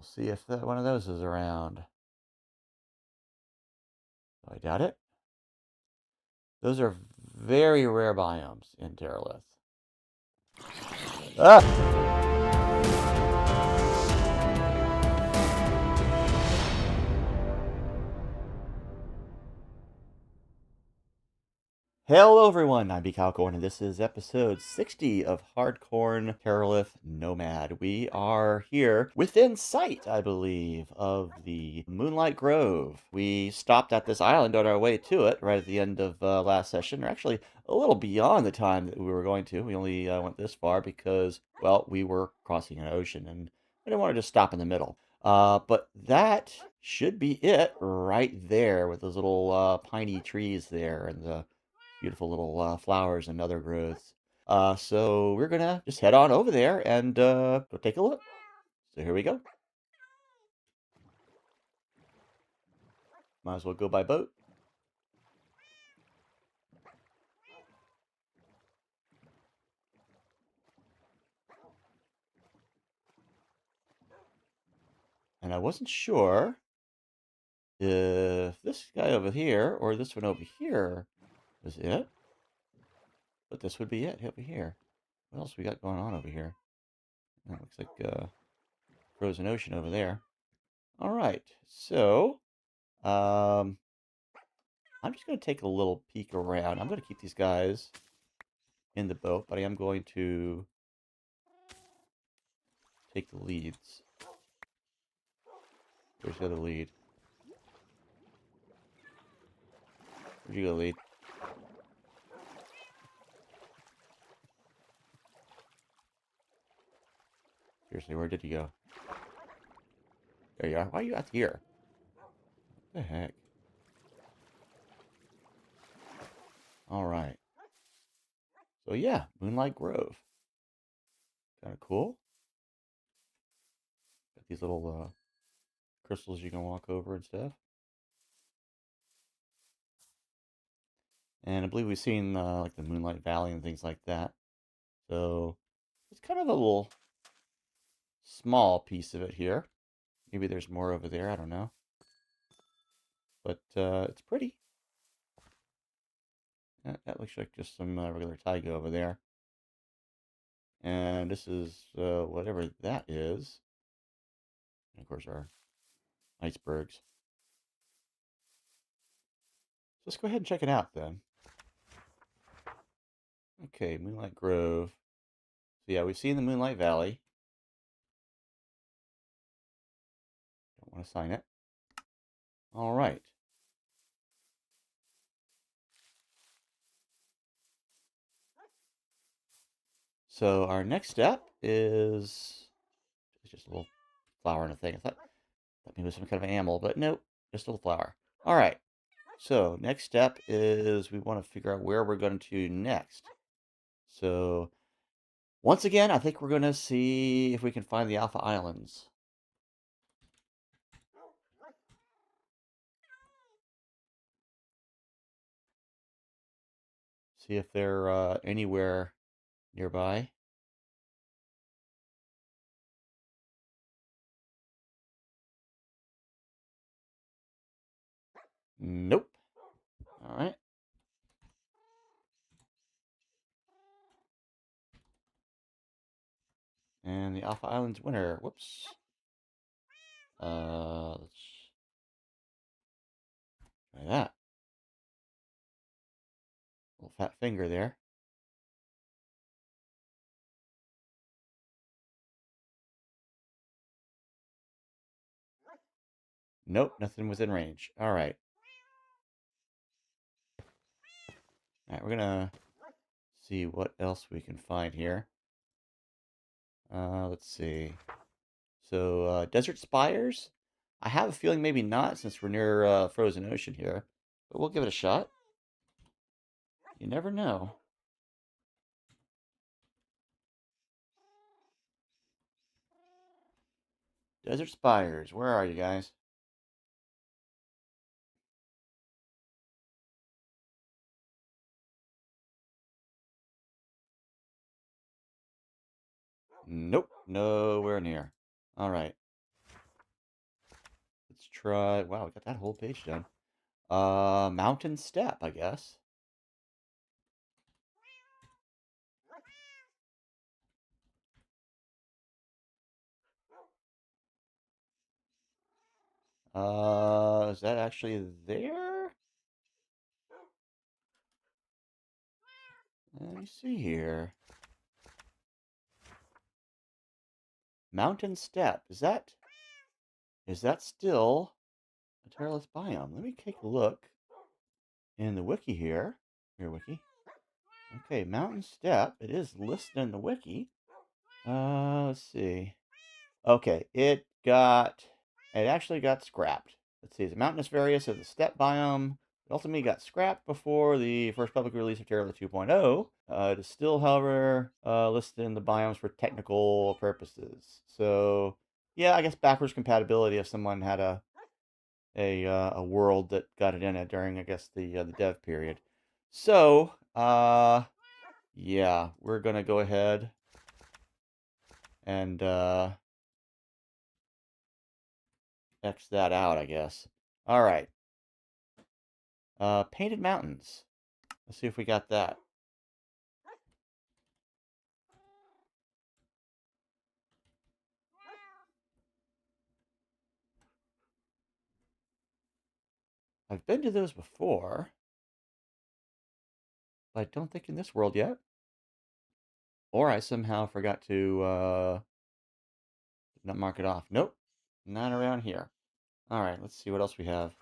We'll see if one of those is around. I doubt it. Those are very rare biomes in Terralith. Ah! Hello everyone, I'm HardCorn, and this is episode 60 of HardCorn Terralith NOMAD. We are here within sight, I believe, of the Moonlight Grove. We stopped at this island on our way to it right at the end of last session, or actually a little beyond the time that we were going to. We only went this far because, well, we were crossing an ocean and we didn't want to just stop in the middle. But that should be it right there with those little piney trees there and the beautiful little flowers and other growths. So we're gonna just head on over there and go take a look. So here we go. Might as well go by boat. And I wasn't sure if this guy over here or this one over here was it, but this would be it over here. What else we got going on over here? That looks like frozen ocean over there. All right, so I'm just going to take a little peek around. I'm going to keep these guys in the boat, but I am going to take the leads. Where's the other lead? Where'd you go, lead? Seriously, where did you go? There you are. Why are you out here? What the heck? Alright. So yeah, Moonlight Grove. Kind of cool. Got these little crystals you can walk over and stuff. And I believe we've seen like the Moonlight Valley and things like that. So it's kind of a little small piece of it here. Maybe there's more over there, I don't know. But it's pretty. That looks like just some regular taiga over there. And this is whatever that is. And of course, our icebergs. So let's go ahead and check it out then. Okay, Moonlight Grove. So yeah, we've seen the Moonlight Valley. Don't want to sign it. All right. So our next step is just a little flower and a thing. I thought maybe it was some kind of animal, but nope, just a little flower. All right. So next step is we want to figure out where we're going to next. So once again, I think we're going to see if we can find the Alpha Islands. See if they're anywhere nearby. Nope. All right. And the Alpha Islands Winter. Whoops. Let's try that. Little fat finger there. Nope, nothing within range. All right. All right, we're gonna see what else we can find here. Let's see. So, desert spires? I have a feeling maybe not since we're near frozen ocean here, but we'll give it a shot. You never know. Desert spires, where are you guys? Nope, nowhere near. All right. try... Wow, we got that whole page done. Mountain Step, I guess. Is that actually there? Let me see here. Mountain Step. Is that still a Terralith biome? Let me take a look in the wiki here. Here, wiki. Okay, Mountain Step. It is listed in the wiki. Let's see. Okay, it actually got scrapped. Let's see, the mountainous various of the steppe biome. It ultimately got scrapped before the first public release of Terralith 2.0. It is still, however, listed in the biomes for technical purposes. So, yeah, I guess backwards compatibility if someone had a world that got it in it during, I guess, the dev period. So, yeah, we're gonna go ahead and X that out, I guess. All right. Painted Mountains. Let's see if we got that. I've been to those before, but I don't think in this world yet. Or I somehow forgot to not mark it off. Nope, not around here. All right, let's see what else we have.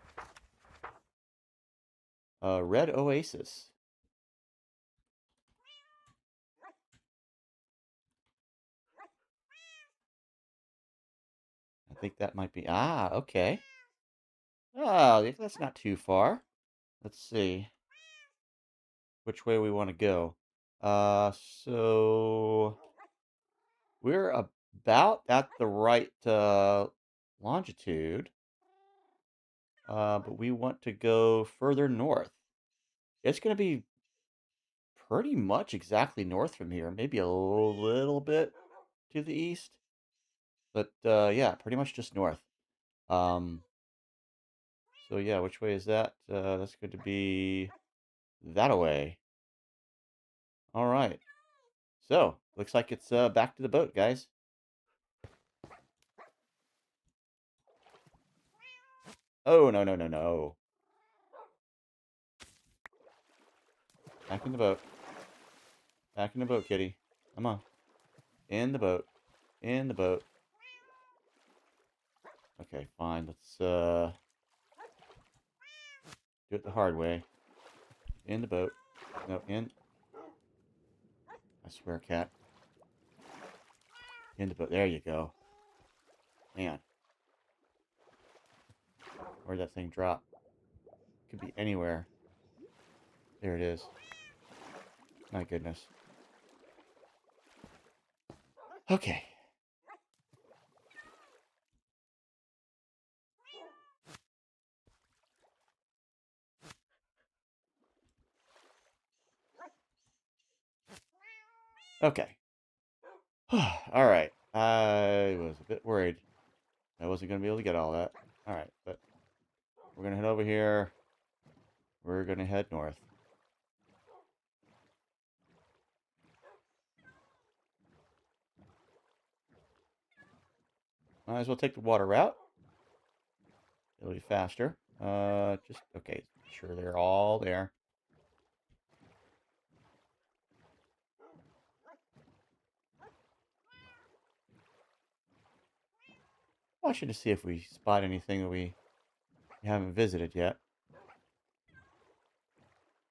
Red Oasis. I think that might be... Ah, okay. Oh, that's not too far. Let's see which way we want to go. So we're about at the right longitude, but we want to go further north. It's going to be pretty much exactly north from here, maybe a little bit to the east, but yeah, pretty much just north. So yeah, which way is that? That's going to be that away. All right. So looks like it's back to the boat, guys. Oh, no, no, no, no. Back in the boat. Back in the boat, kitty. Come on. In the boat. In the boat. Okay, fine. Let's do it the hard way. In the boat. No, in. I swear, cat. In the boat. There you go. Man. Where'd that thing drop? Could be anywhere. There it is. My goodness. Okay. Okay. All right. I was a bit worried I wasn't going to be able to get all that. All right, but we're going to head over here. We're going to head north. Might as well take the water route. It'll be faster. Okay, sure they're all there. Watching to see if we spot anything that we haven't visited yet.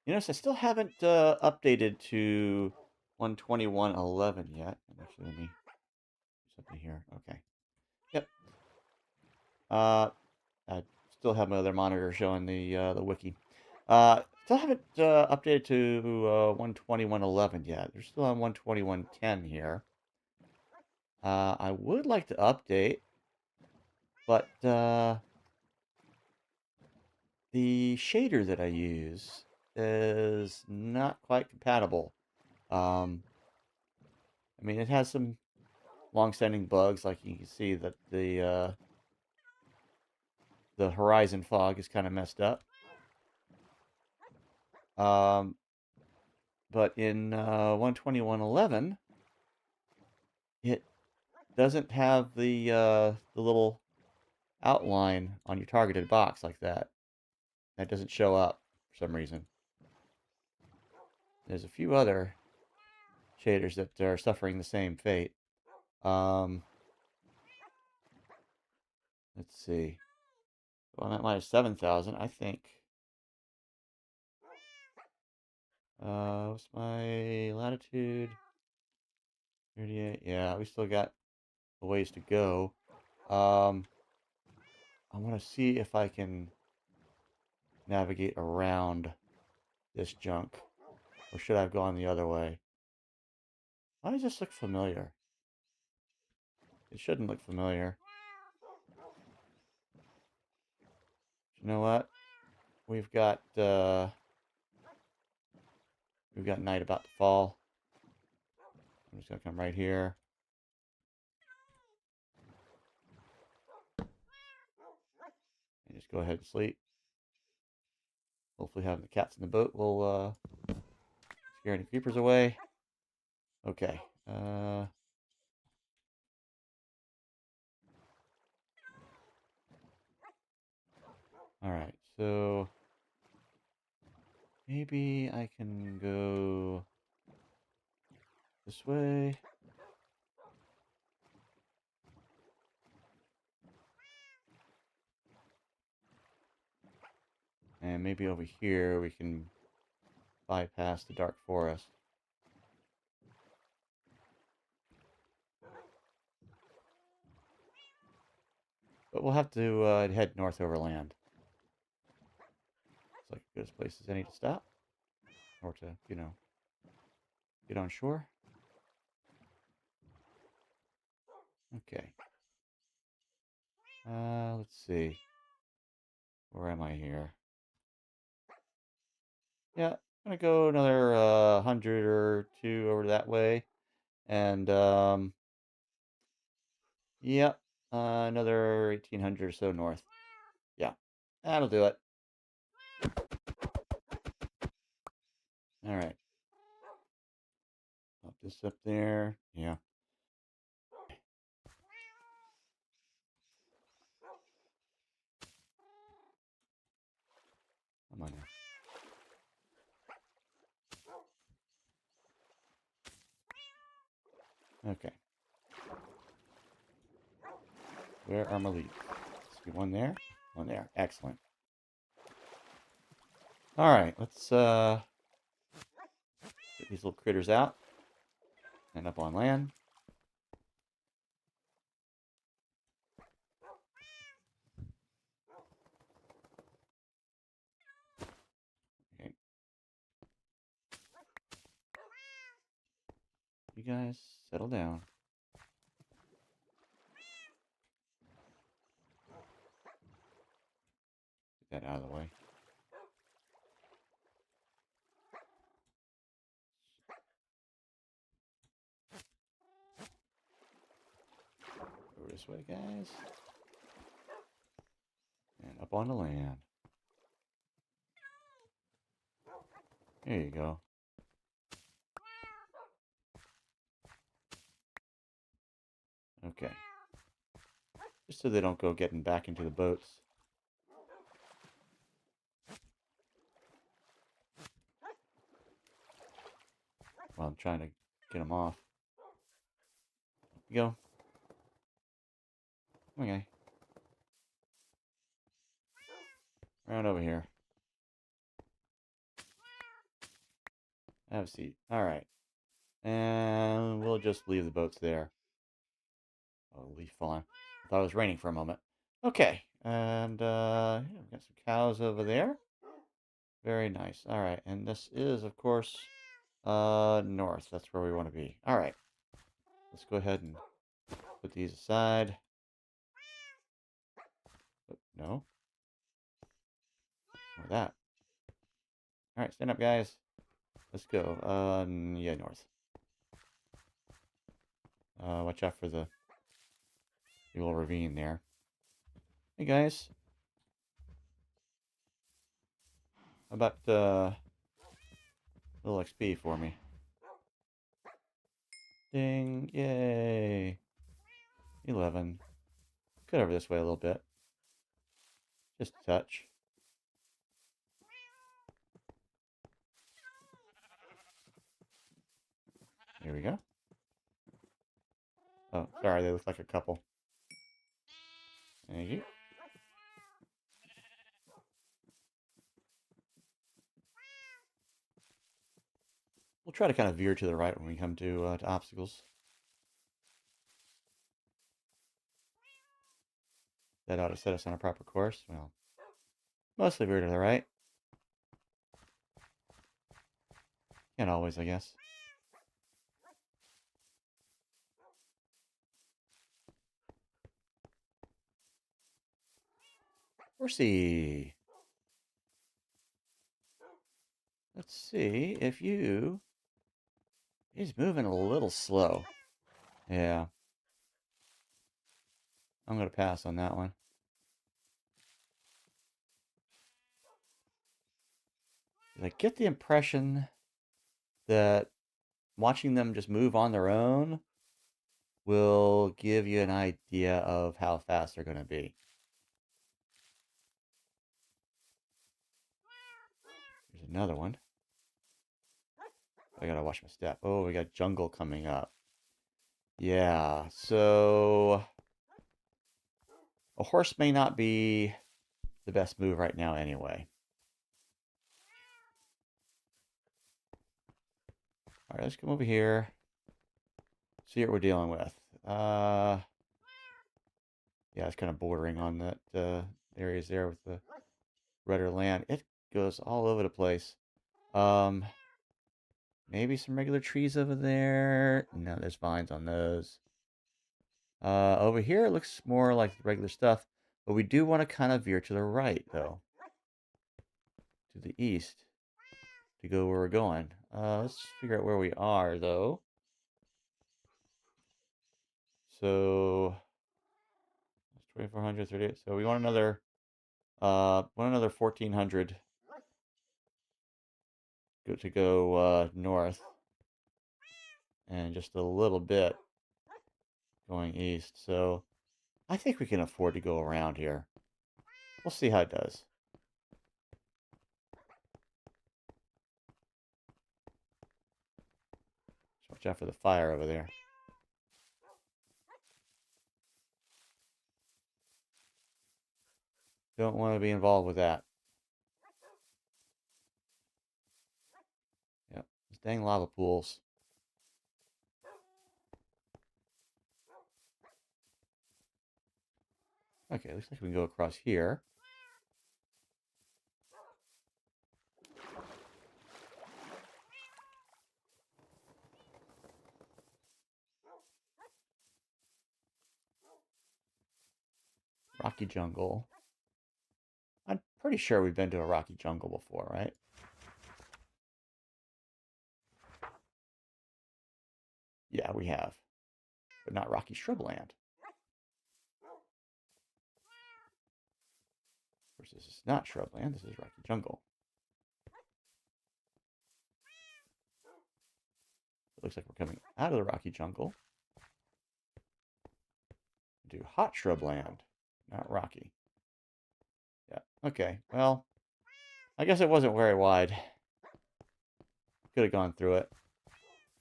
You notice I still haven't updated to 121.11 yet. Actually, let me do something here. Okay. Yep. I still have my other monitor showing the wiki. Still haven't updated to 121.11 yet. They're still on 121.10 here. I would like to update, but the shader that I use is not quite compatible. I mean, it has some long-standing bugs, like you can see that the the horizon fog is kind of messed up. But in 1.21.11, it doesn't have the little outline on your targeted box like that. That doesn't show up for some reason. There's a few other shaders that are suffering the same fate. Let's see. Well, I'm at minus 7,000, I think. What's my latitude? 38. Yeah, we still got a ways to go. I want to see if I can navigate around this junk. Or should I have gone the other way? Why does this look familiar? It shouldn't look familiar. You know what? We've got night about to fall. I'm just gonna come right here. And just go ahead and sleep. Hopefully having the cats in the boat will scare any creepers away. Okay. Alright, so maybe I can go this way. And maybe over here we can bypass the dark forest. But we'll have to head north over land. It's like a good place as any to stop. Or to, you know, get on shore. Okay. Let's see. Where am I here? Yeah, I'm gonna go another 100 or two over that way. And, yeah, another 1,800 or so north. Yeah, that'll do it. Alright. Pop this up there. Yeah. Come on now. Okay. Where are my leads? See one there, one there. Excellent. All right, let's get these little critters out and up on land. Okay. You guys settle down. Get that out of the way. Go this way, guys. And up on the land. There you go. Okay. Just so they don't go getting back into the boats. While I'm trying to get them off. You go. Okay. Around over here. Have a seat. Alright. And we'll just leave the boats there. Oh, leaf falling. I thought it was raining for a moment. Okay. And yeah, we've got some cows over there. Very nice. Alright. And this is, of course, north. That's where we want to be. Alright. Let's go ahead and put these aside. Oh, no. Or that. Alright, stand up, guys. Let's go. Yeah, north. Watch out for the little ravine there. Hey, guys. How about a little XP for me? Ding! Yay! 11. Cut over this way a little bit. Just a touch. Here we go. Oh, sorry, they look like a couple. Thank you. We'll try to kind of veer to the right when we come to obstacles. That ought to set us on a proper course. Well, mostly veer to the right. Can't always, I guess. Horsey. Let's see if you... He's moving a little slow. Yeah. I'm going to pass on that one. I get the impression that watching them just move on their own will give you an idea of how fast they're going to be. There's another one. I gotta watch my step. Oh, we got jungle coming up. Yeah, so a horse may not be the best move right now anyway. All right, let's come over here. See what we're dealing with. Yeah, it's kind of bordering on that areas there with the redder land. It goes all over the place. Maybe some regular trees over there. No, there's vines on those. Over here it looks more like regular stuff, but we do want to kind of veer to the right, though. To the east to go where we're going. Let's figure out where we are, though. So, 2,400, 38. So we want another 1,400 to go north, and just a little bit going east. So I think we can afford to go around here. We'll see how it does. Watch out for the fire over there. Don't want to be involved with that. Yep, these dang lava pools. Okay, looks like we can go across here. Rocky jungle. I'm pretty sure we've been to a rocky jungle before, right? Yeah, we have. But not rocky shrubland. Of course, this is not shrubland. This is rocky jungle. It looks like we're coming out of the rocky jungle. Do hot shrubland, not rocky. Yeah, okay. Well, I guess it wasn't very wide. Could have gone through it.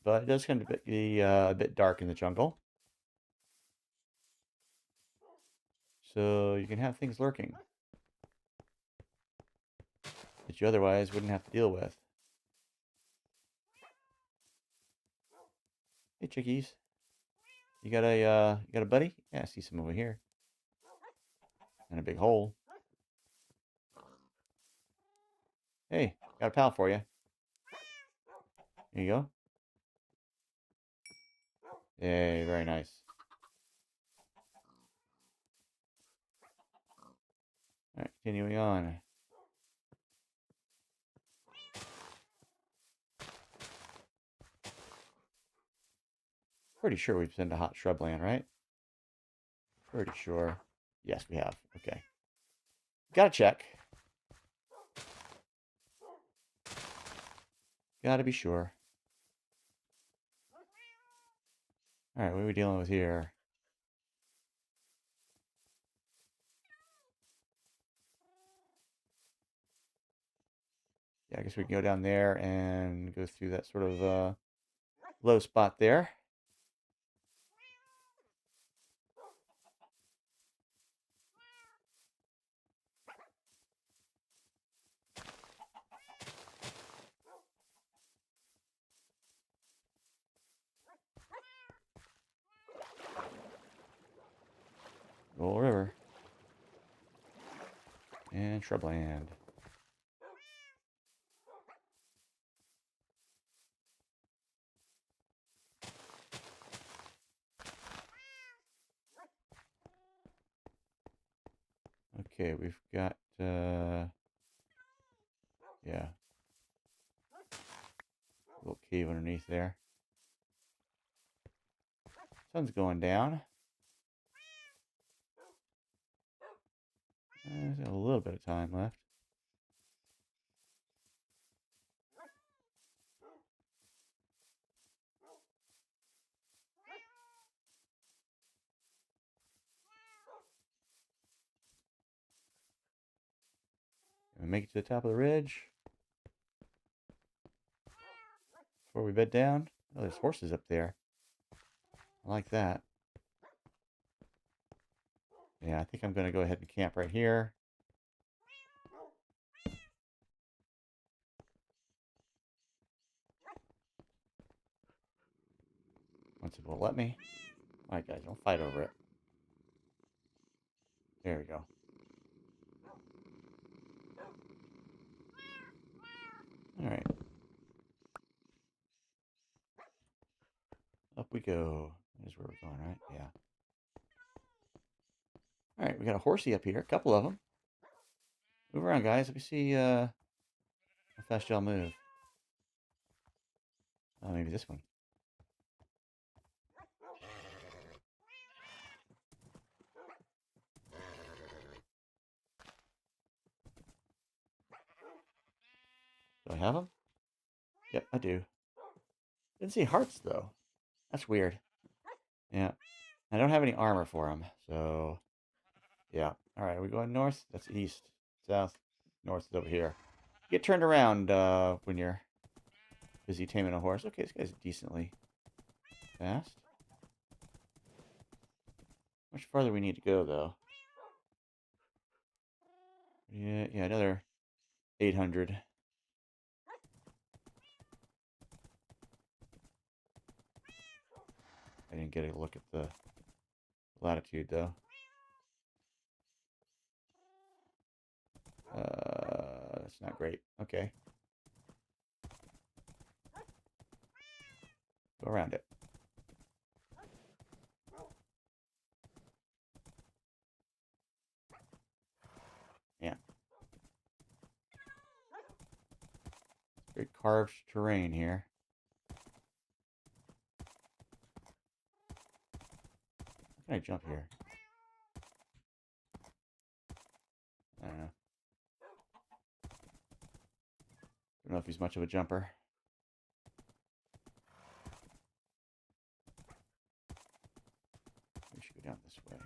But it does kind of be a bit dark in the jungle. So you can have things lurking that you otherwise wouldn't have to deal with. Hey, chickies. You got a buddy? Yeah, I see some over here. And a big hole. Hey, got a pal for you. Here you go. Yay, very nice. Alright, continuing on. Pretty sure we've been to hot shrubland, right? Pretty sure. Yes, we have. Okay. Gotta check. Gotta be sure. Alright, what are we dealing with here? Yeah, I guess we can go down there and go through that sort of low spot there. Roll River. And shrubland. Okay, we've got, yeah, a little cave underneath there. Sun's going down. There's a little bit of time left. Can we make it to the top of the ridge before we bed down? Oh, there's horses up there. I like that. Yeah, I think I'm going to go ahead and camp right here. Once it will let me. Alright, guys, don't fight over it. There we go. Alright. Up we go. Here's where we're going, right? Yeah. Alright, we got a horsey up here. A couple of them. Move around, guys. Let me see how fast y'all move. Oh, maybe this one. Do I have them? Yep, I do. Didn't see hearts, though. That's weird. Yeah. I don't have any armor for them, so... Yeah. Alright, are we going north? That's east. South. North is over here. Get turned around when you're busy taming a horse. Okay, this guy's decently fast. How much farther we need to go, though? Yeah, another 800. I didn't get a look at the latitude, though. That's not great. Okay. Go around it. Yeah. Very carved terrain here. How can I jump here? I don't know. Don't know if he's much of a jumper. We should go down this way.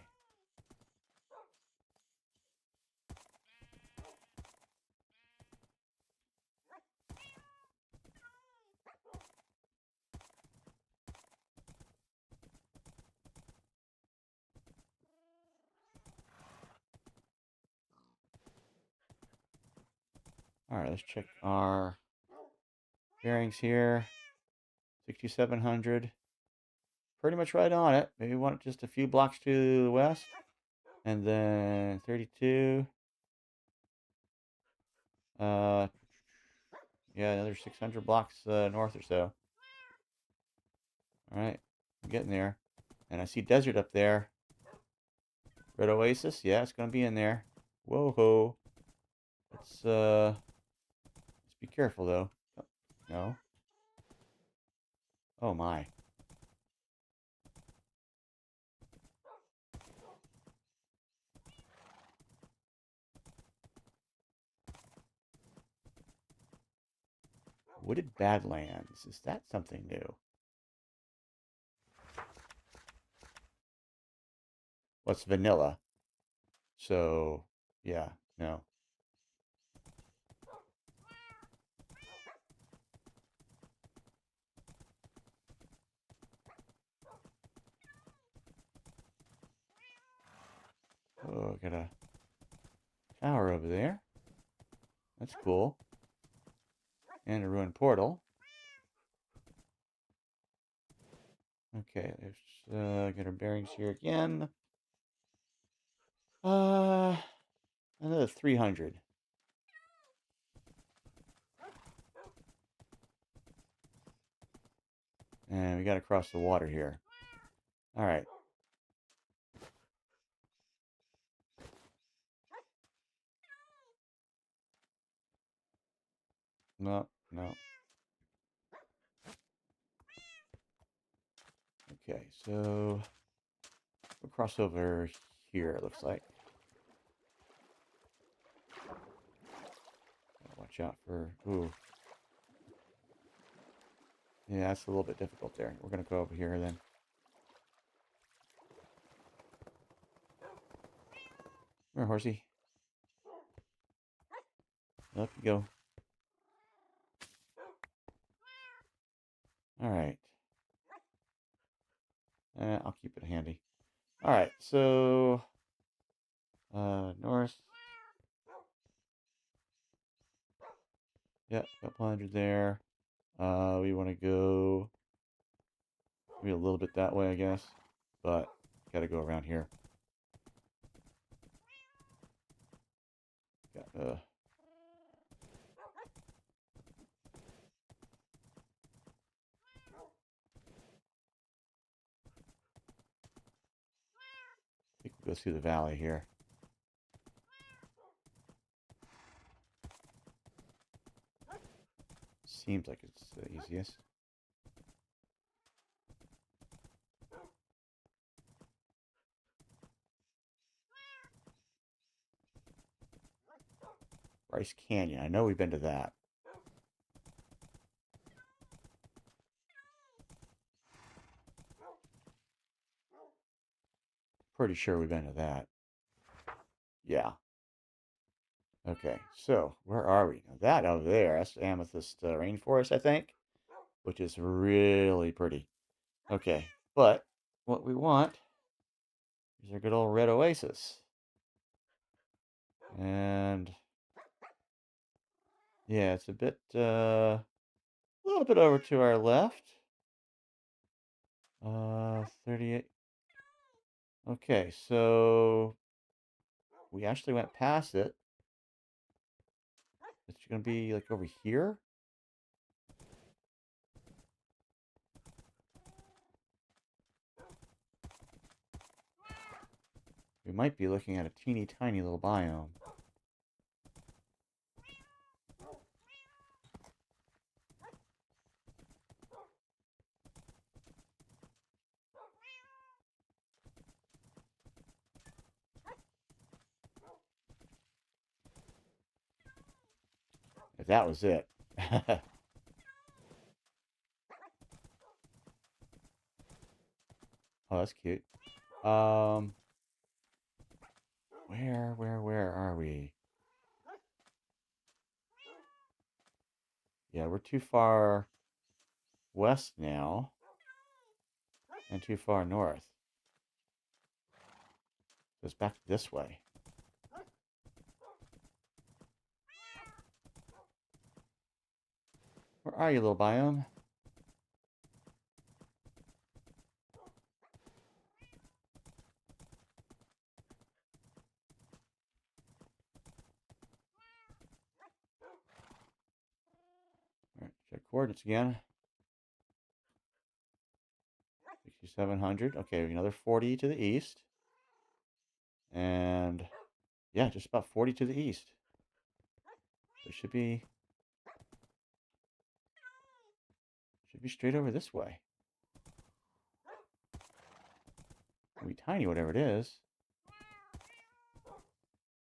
Alright, let's check our bearings here. 6,700. Pretty much right on it. Maybe want just a few blocks to the west. And then 32. Yeah, another 600 blocks north or so. Alright, I'm getting there. And I see desert up there. Red Oasis? Yeah, it's going to be in there. Whoa-ho. Let's be careful, though. Oh, no. Oh, my. Wooded Badlands. Is that something new? Well, it's vanilla. So, yeah, no. Oh, got a tower over there. That's cool. And a ruined portal. Okay, let's get our bearings here again. Another 300. And we got to cross the water here. All right. No, no. Okay, so we'll cross over here, it looks like. Watch out for... Ooh. Yeah, that's a little bit difficult there. We're going to go over here then. Come here, horsey. Up you go. All right. I'll keep it handy. All right, so north. Yep, couple hundred there. We want to go maybe a little bit that way, I guess, but got to go around here. Got I think we'll go through the valley here. Seems like it's the easiest. Bryce Canyon. I know we've been to that. Pretty sure we've been to that. Yeah. Okay, so where are we? Now that over there, that's the Amethyst Rainforest, I think, which is really pretty. Okay, but what we want is our good old Red Oasis. And yeah, it's a little bit over to our left. 38. Okay, so we actually went past it. It's going to be like over here. We might be looking at a teeny tiny little biome. If that was it. Oh, that's cute. Where are we? Yeah, we're too far west now. And too far north. Goes back this way. Where are you, little biome? All right, check coordinates again. 6,700. Okay, another 40 to the east. And yeah, just about 40 to the east. So it should be straight over this way. It'll be tiny, whatever it is.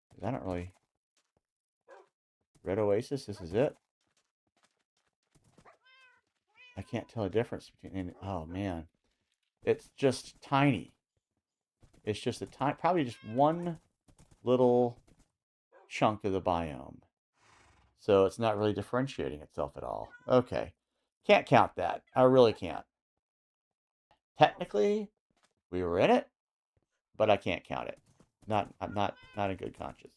'Cause I don't really... Red Oasis, this is it. I can't tell the difference between. Oh man, it's just tiny. It's just a tiny, probably just one little chunk of the biome. So it's not really differentiating itself at all. Okay, can't count that. I really can't. Technically, we were in it, but I can't count it. I'm not in good conscience.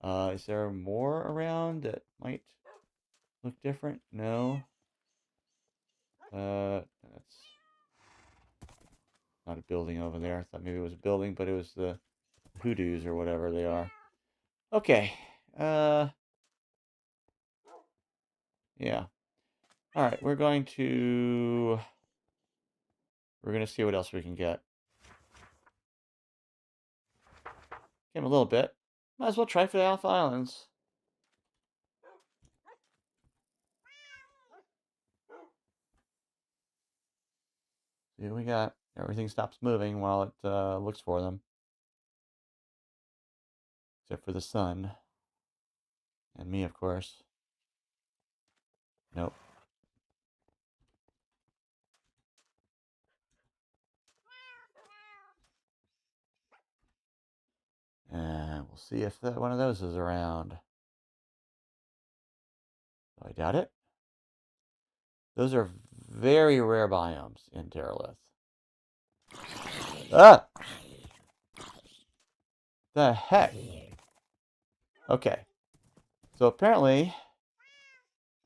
Is there more around that might look different? No. That's not a building over there. I thought maybe it was a building, but it was the hoodoos or whatever they are. Okay. Yeah. All right. We're going to see what else we can get. Give him a little bit. Might as well try for the Alpha Islands. See what we got. Everything stops moving while it looks for them. Except for the sun. And me, of course. Nope. And we'll see if one of those is around. I doubt it. Those are very rare biomes in Terralith. Ah! The heck? Okay. So apparently,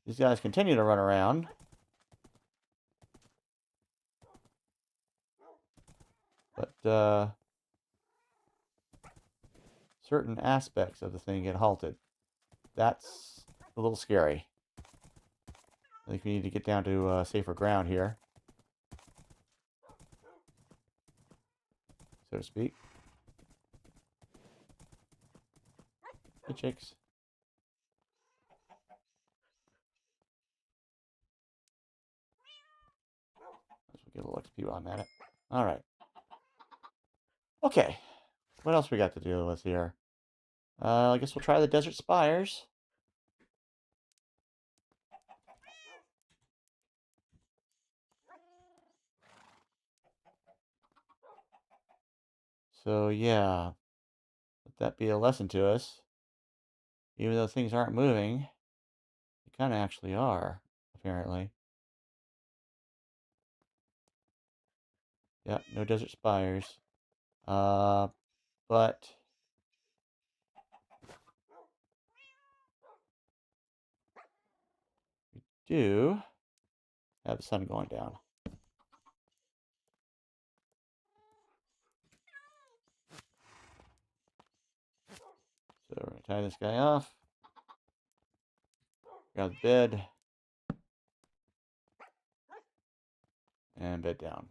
these guys continue to run around. But certain aspects of the thing get halted. That's a little scary. I think we need to get down to safer ground here, so to speak. Hey, chicks. Let's get a little XP while I'm at it. All right. Okay. What else we got to deal with here? I guess we'll try the Desert Spires. So, yeah. Let that be a lesson to us. Even though things aren't moving, they kind of actually are, apparently. Yep, no Desert Spires. But we do have the sun going down. So we're going to tie this guy off. Grab the bed. And bed down.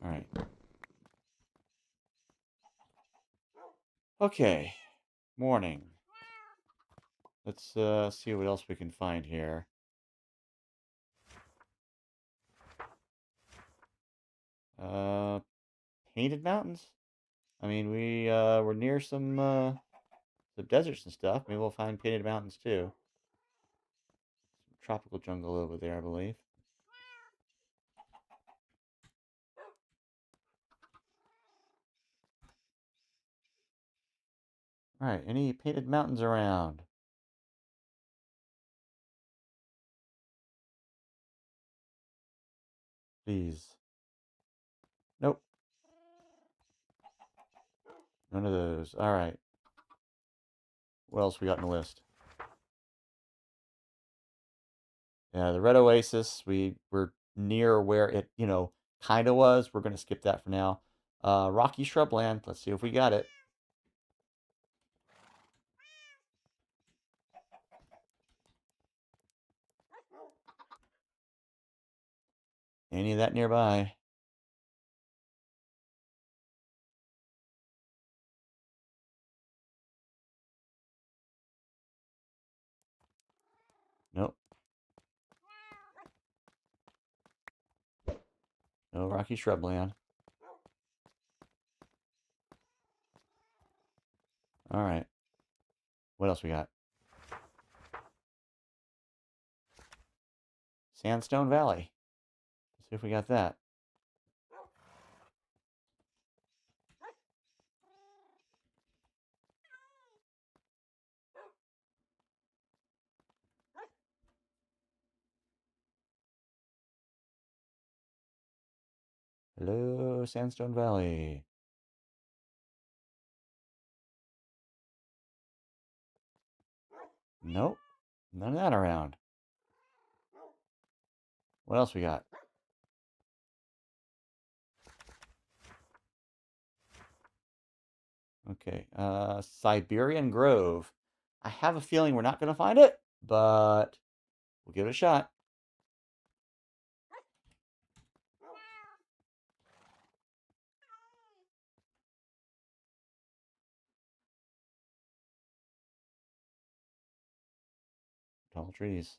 Alright. Okay. Morning. Let's see what else we can find here. Painted mountains? I mean, we're near some deserts and stuff. Maybe we'll find painted mountains too. Some tropical jungle over there, I believe. Alright, any painted mountains around? Please. Nope. None of those. Alright. What else we got in the list? Yeah, the Red Oasis. We're near where it, kind of was. We're going to skip that for now. Rocky Shrubland. Let's see if we got it. Any of that nearby? Nope. No Rocky Shrubland. Alright. What else we got? Sandstone Valley. Let's see if we got that. Hello, Sandstone Valley. Nope, none of that around. What else we got? Okay, Siberian Grove. I have a feeling we're not going to find it, but we'll give it a shot. Tall trees.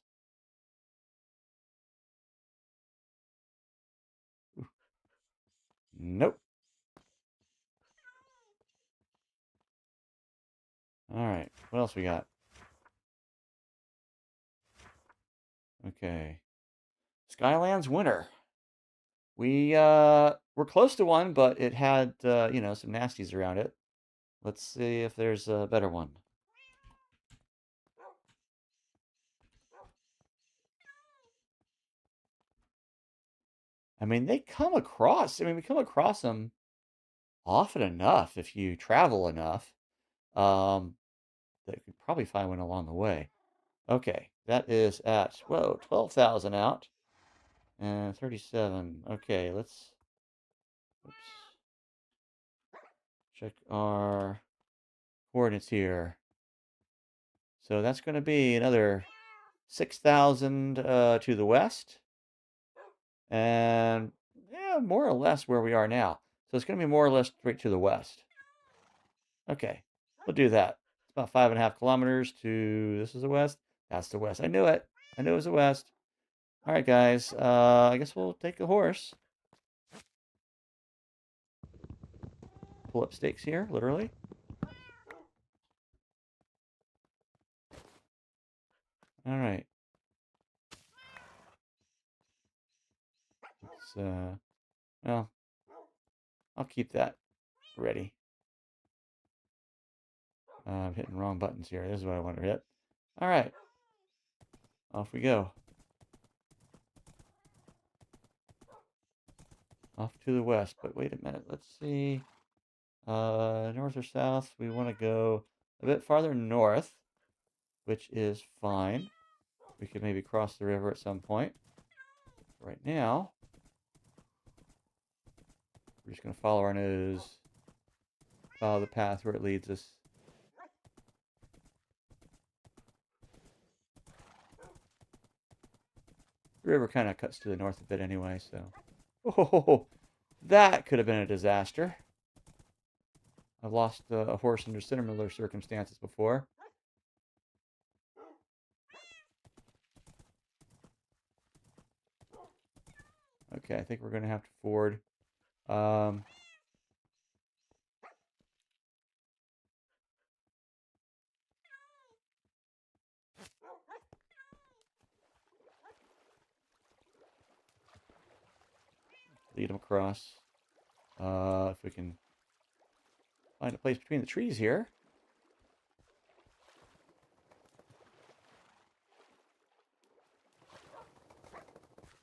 Ooh. Nope. All right, what else we got? Okay. Skylands Winter. We're close to one, but it had you know, some nasties around it. Let's see if there's a better one. I mean, they come across. I mean, we come across them often enough if you travel enough. Um, that you could probably find one along the way. Okay, that is at, whoa, 12,000 out. And 37. Okay, let's, oops, check our coordinates here. So that's going to be another 6,000 to the west. And yeah, more or less where we are now. So it's going to be more or less straight to the west. Okay, we'll do that. It's about 5.5 kilometers to, this is the west. That's the west. I knew it. I knew it was the west. All right, guys. I guess we'll take a horse. Pull up stakes here, literally. All right. Let's, well, I'll keep that ready. I'm hitting wrong buttons here. This is what I want to hit. All right. Off we go. Off to the west. But wait a minute. Let's see. North or south? We want to go a bit farther north, which is fine. We could maybe cross the river at some point. Right now, we're just going to follow our nose. Follow the path where it leads us. The river kind of cuts to the north a bit anyway, so. Oh, that could have been a disaster. I've lost a horse under similar circumstances before. Okay, I think we're going to have to ford. Lead them across. If we can find a place between the trees here.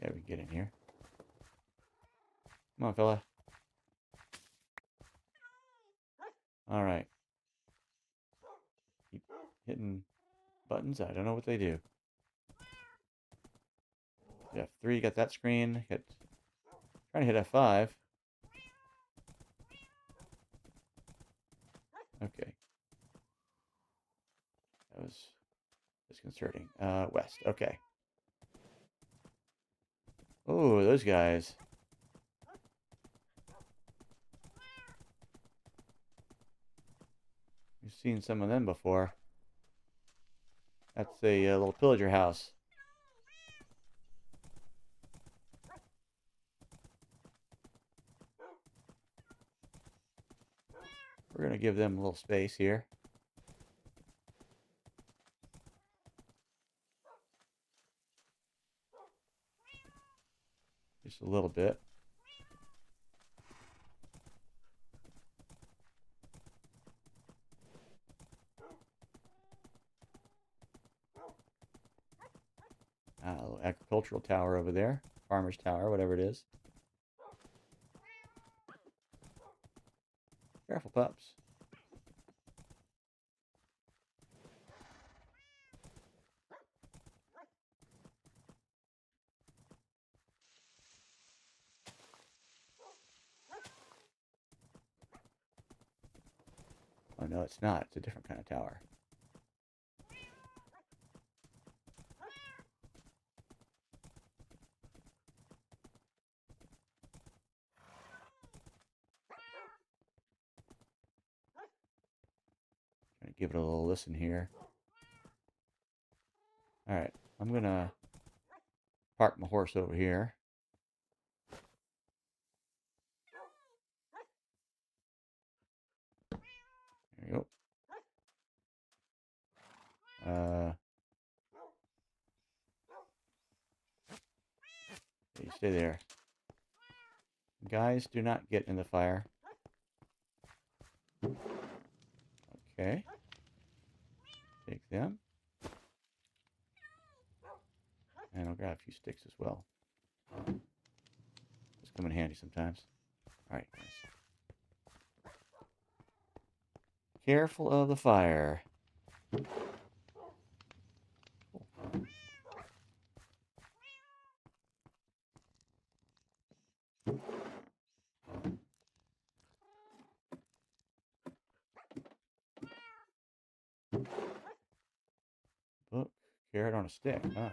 Yeah, we can get in here. Come on, fella. All right. Keep hitting buttons. I don't know what they do. F3, got that screen. Trying to hit F5. Okay. That was disconcerting. West. Okay. Oh, those guys. We've seen some of them before. That's a little pillager house. We're going to give them a little space here. a little bit. A little agricultural tower over there. Farmer's tower, whatever it is. Careful, pups. Oh, no, it's not. It's a different kind of tower. Trying to give it a little listen here. Alright, I'm gonna park my horse over here. There you go. You stay there. Guys, do not get in the fire. Okay. Take them. And I'll grab a few sticks as well. Those come in handy sometimes. Alright, guys. Careful of the fire. Book. Carrot on a stick. Ah.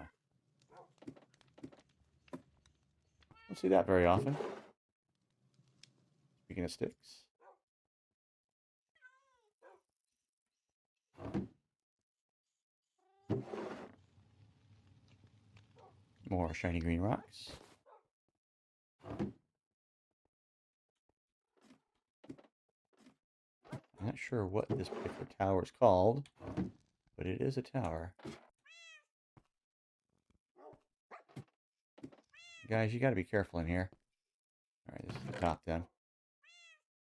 Don't see that very often. Speaking of sticks. More shiny green rocks. I'm not sure what this particular tower is called, but it is a tower. Guys, you got to be careful in here. Alright, this is the top then.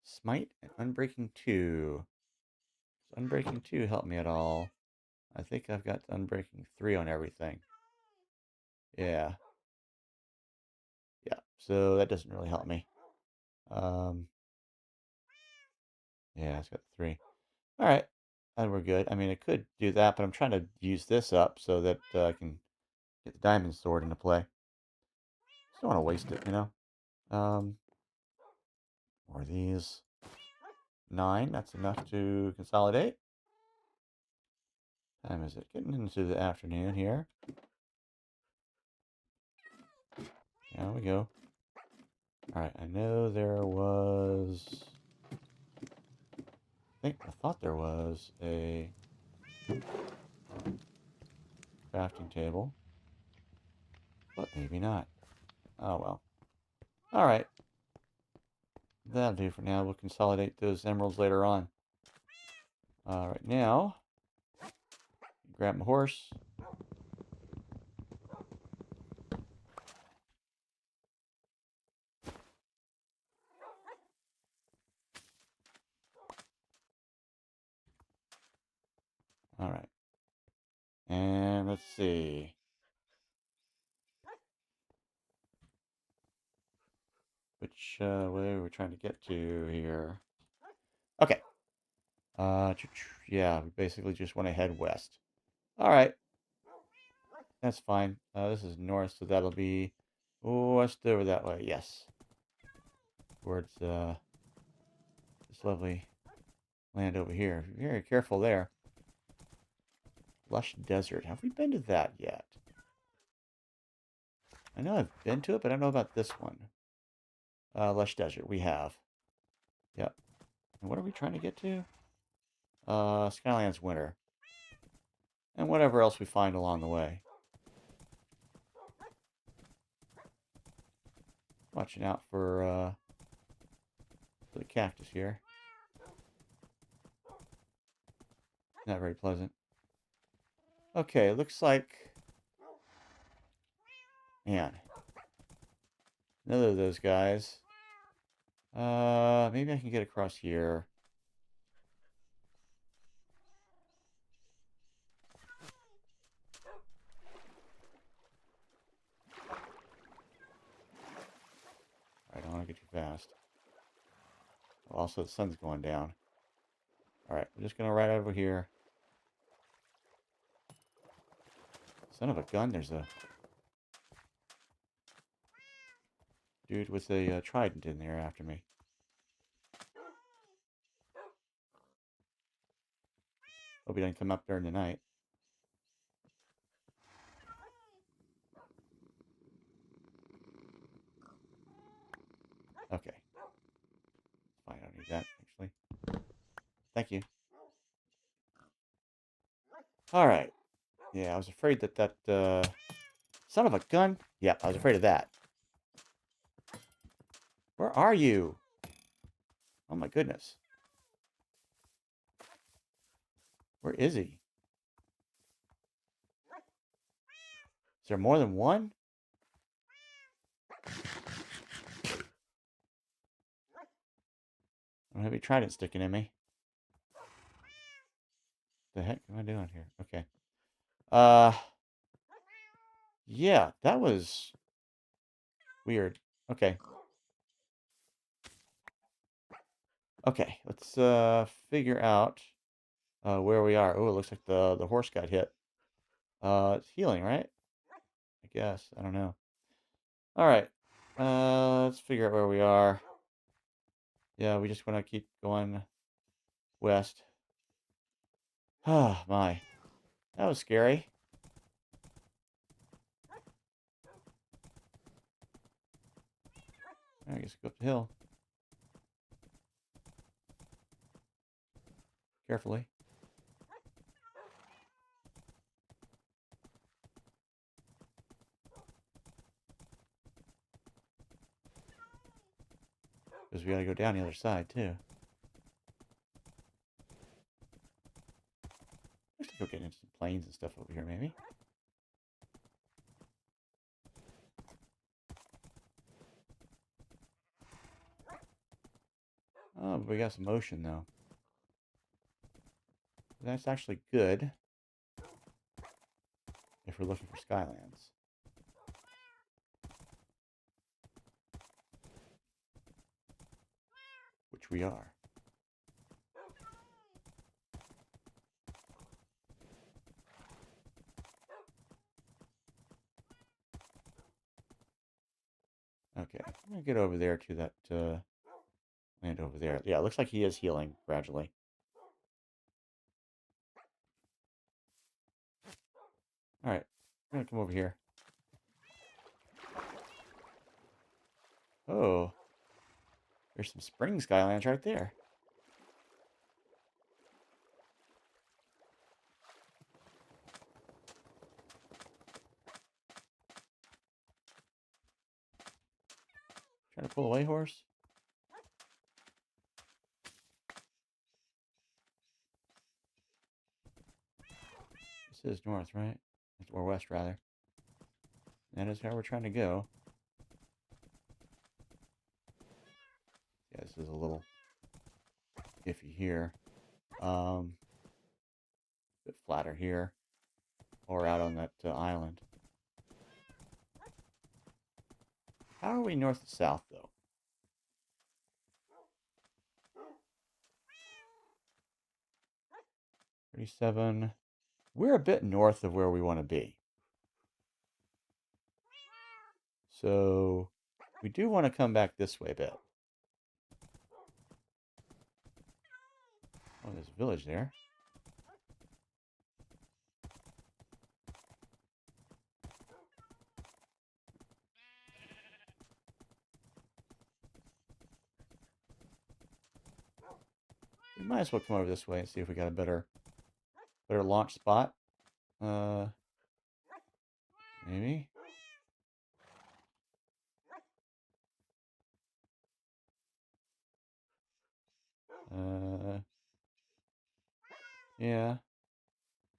Smite and Unbreaking 2. Does Unbreaking 2 help me at all? I think I've got Unbreaking 3 on everything. Yeah. Yeah, so that doesn't really help me. Yeah, it's got 3. Alright, and we're good. I mean, I could do that, but I'm trying to use this up so that I can get the diamond sword into play. Just don't want to waste it, you know? More of these. 9, that's enough to consolidate. Time is it? Getting into the afternoon here. There we go. Alright, I know there was... I thought there was a crafting table. But maybe not. Oh well. Alright. That'll do for now. We'll consolidate those emeralds later on. Right now, grab my horse. Alright. And let's see. Which way we're trying to get to here. Okay. Yeah, we basically just want to head west. Alright. That's fine. This is north, so that'll be west over that way. Yes. Towards this lovely land over here. Be very careful there. Lush Desert. Have we been to that yet? I know I've been to it, but I don't know about this one. Lush Desert. We have. Yep. And what are we trying to get to? Skylands Winter. And whatever else we find along the way. Watching out for the cactus here. Not very pleasant. Okay, looks like... Man. Another of those guys. Maybe I can get across here. I don't want to get too fast. Also, the sun's going down. Alright, I'm just going to ride over here. Son of a gun, there's a dude with a trident in there after me. Hope he doesn't come up during the night. Okay. Fine, I don't need that, actually. Thank you. Alright. Yeah, I was afraid that son of a gun? Yeah, I was afraid of that. Where are you? Oh my goodness. Where is he? Is there more than one? I don't have any trident sticking in me. The heck am I doing here? Okay. Yeah, that was weird. Okay. Okay, let's figure out where we are. Oh, it looks like the horse got hit. It's healing, right? I guess. I don't know. All right. Let's figure out where we are. Yeah, we just want to keep going west. Oh, my. That was scary. I guess go up the hill. Carefully. Because we gotta go down the other side, too. Let's go get into some plains and stuff over here, maybe. Oh, but we got some motion, though. That's actually good if we're looking for Skylands. Which we are. Okay, I'm gonna get over there to that land over there. Yeah, it looks like he is healing gradually. Alright, I'm gonna come over here. Oh, there's some spring Skylands right there. Trying to pull away, horse? This is north, right? Or west, rather. That is how we're trying to go. Yeah, this is a little iffy here. A bit flatter here. Or out on that island. How are we north to south, though? 37. We're a bit north of where we want to be. So, we do want to come back this way a bit. Oh, there's a village there. We might as well come over this way and see if we got a better launch spot. Maybe. Yeah.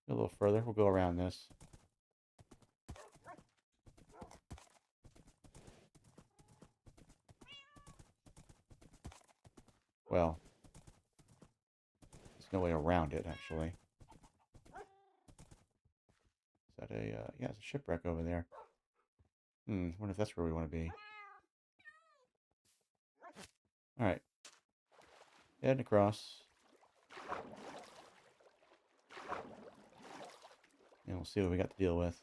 A little further. We'll go around this. Well, there's no way around it, actually. Is that a, yeah, it's a shipwreck over there. Wonder if that's where we want to be. Alright. Heading across. And we'll see what we got to deal with.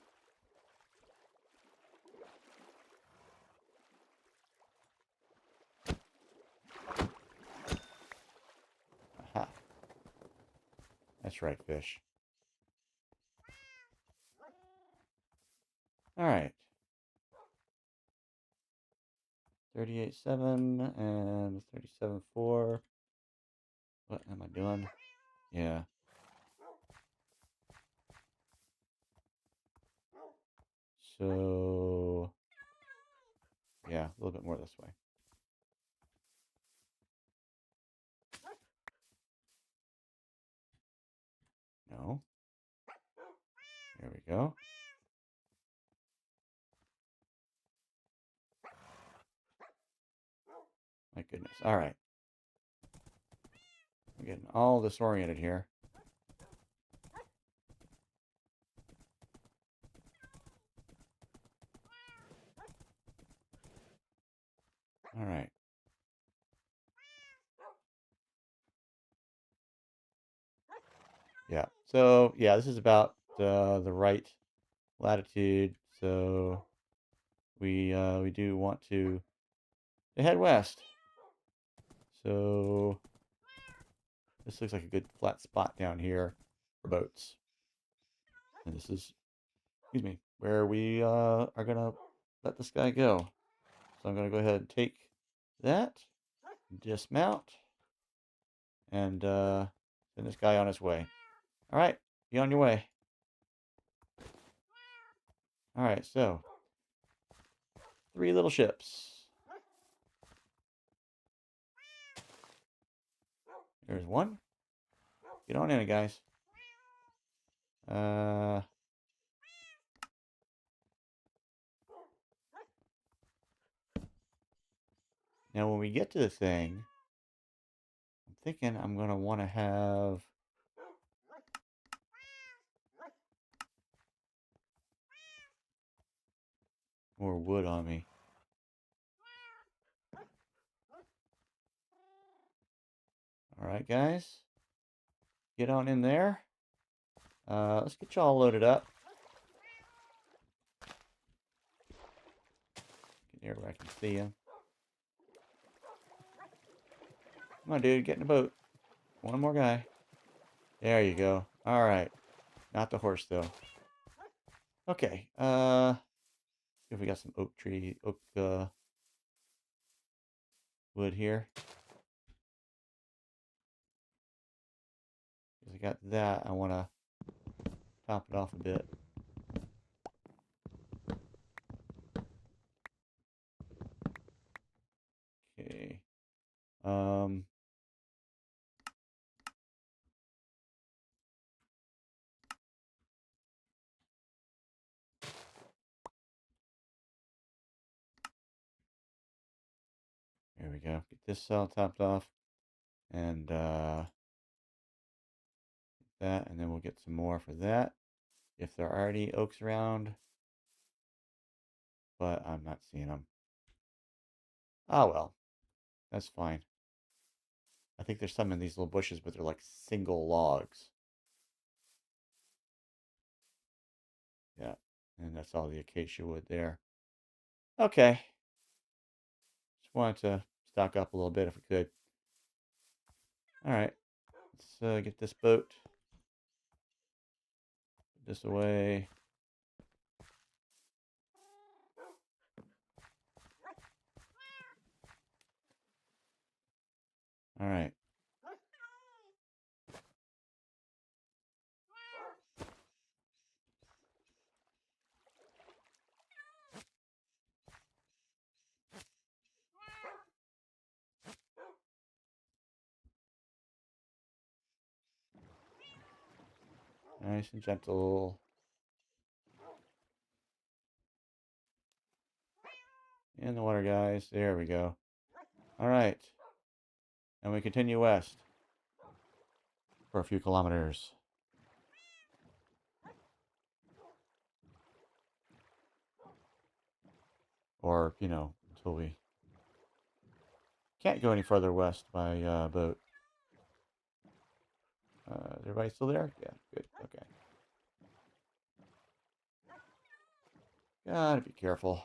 Aha. That's right, fish. Alright. 38.7 and 37.4. What am I doing? Yeah. So, yeah, a little bit more this way. No. There we go. My goodness. All right. I'm getting all disoriented here. All right. Yeah. So, yeah, this is about the right latitude. So we do want to head west. So this looks like a good flat spot down here for boats. And this is, excuse me, where we are gonna let this guy go. So I'm gonna go ahead and take that, dismount, and send this guy on his way. All right, be on your way. All right, so 3 little ships. There's one. Get on in it, guys. Now when we get to the thing, I'm thinking I'm gonna want to have more wood on me. All right, guys, get on in there. Let's get y'all loaded up. Get here where I can see you. Come on, dude, get in the boat. One more guy. There you go. All right, not the horse though. Okay. See if we got some oak wood here. Because I got that, I want to top it off a bit. Okay. There we go. Get this all topped off. And that, and then we'll get some more for that. If there are any oaks around. But I'm not seeing them. Ah, well. That's fine. I think there's some in these little bushes, but they're like single logs. Yeah. And that's all the acacia wood there. Okay. Just wanted to stock up a little bit if we could. All right. Let's get this boat. Put this away. All right. Nice and gentle. In the water, guys. There we go. All right. And we continue west for a few kilometers. Or, you know, until we can't go any further west by boat. Is everybody still there? Yeah, good. Okay. Gotta be careful.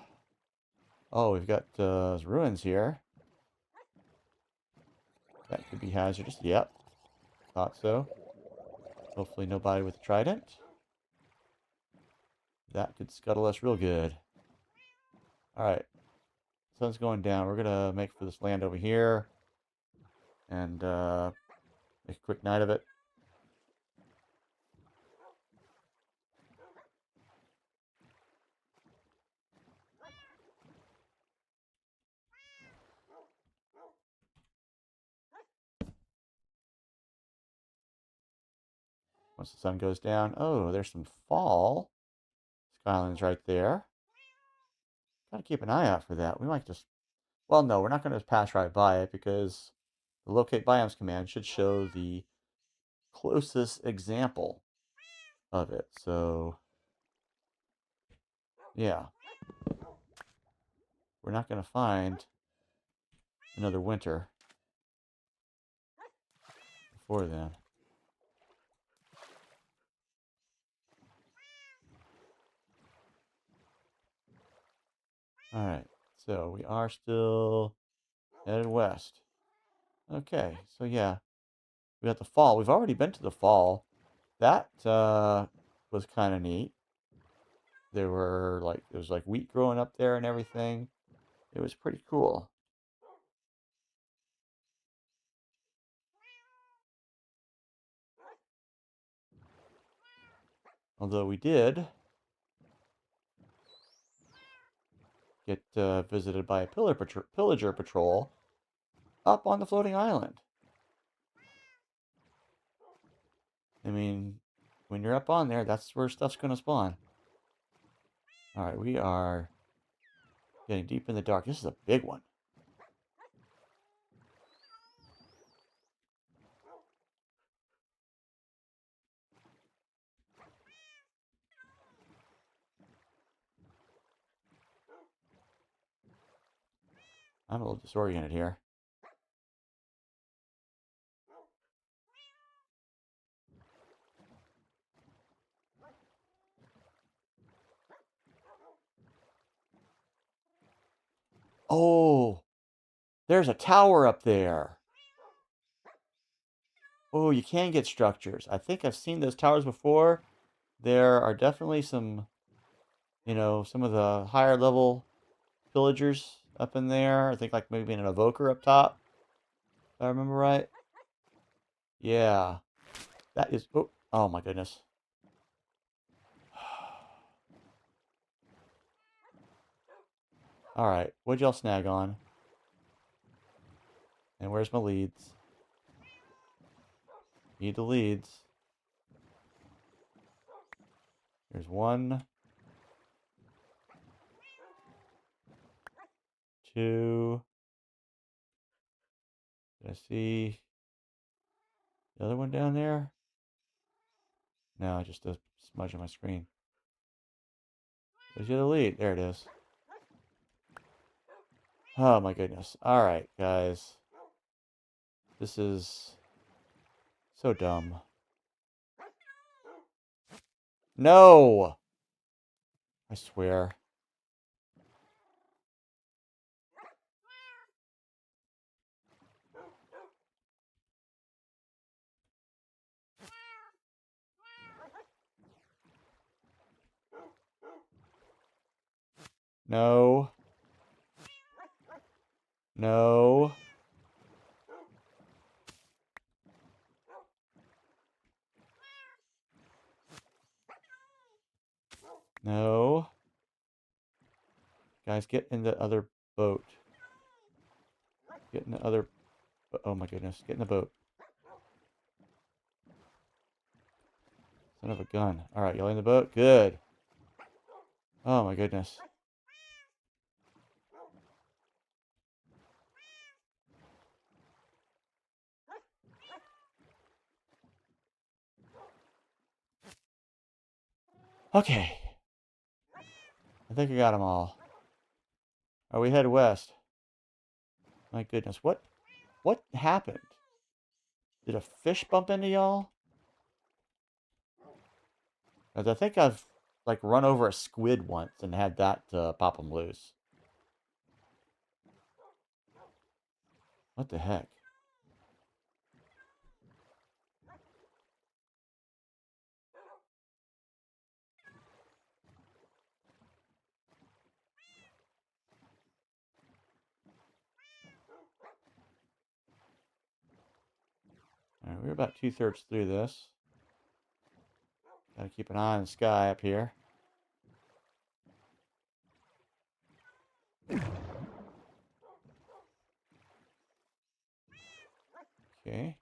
Oh, we've got ruins here. That could be hazardous. Yep. Thought so. Hopefully nobody with a trident. That could scuttle us real good. Alright. Sun's going down. We're gonna make for this land over here. And make a quick night of it. Once the sun goes down. Oh, there's some fall. Skylands right there. Gotta keep an eye out for that. We might just... Well, no, we're not going to pass right by it because the locate biomes command should show the closest example of it. So, yeah. We're not going to find another winter before then. Alright, so we are still headed west. Okay, so yeah, we got the fall. We've already been to the fall. That was kind of neat. There was like wheat growing up there and everything. It was pretty cool. Although we did get visited by a pillager patrol up on the floating island. I mean, when you're up on there, that's where stuff's going to spawn. Alright, we are getting deep in the dark. This is a big one. I'm a little disoriented here. Oh, there's a tower up there. Oh, you can get structures. I think I've seen those towers before. There are definitely some, you know, some of the higher level villagers up in there. I think like maybe an evoker up top, if I remember right. Yeah, that is... Oh, oh my goodness. Alright, what'd y'all snag on? And where's my leads? Need the leads. There's one. Two. Did I see the other one down there? No, just a smudge on my screen. Where's the other lead? There it is. Oh my goodness. Alright, guys. This is so dumb. No! I swear. No. No. No. Guys, get in the other boat. Get in the other... Oh my goodness. Get in the boat. Son of a gun. Alright, y'all in the boat? Good. Oh my goodness. Okay. I think I got them all. Oh, we head west. My goodness, what happened? Did a fish bump into y'all? 'Cause I think I've like run over a squid once and had that pop them loose. What the heck? All right, we're about 2/3 through this. Gotta keep an eye on the sky up here. Okay.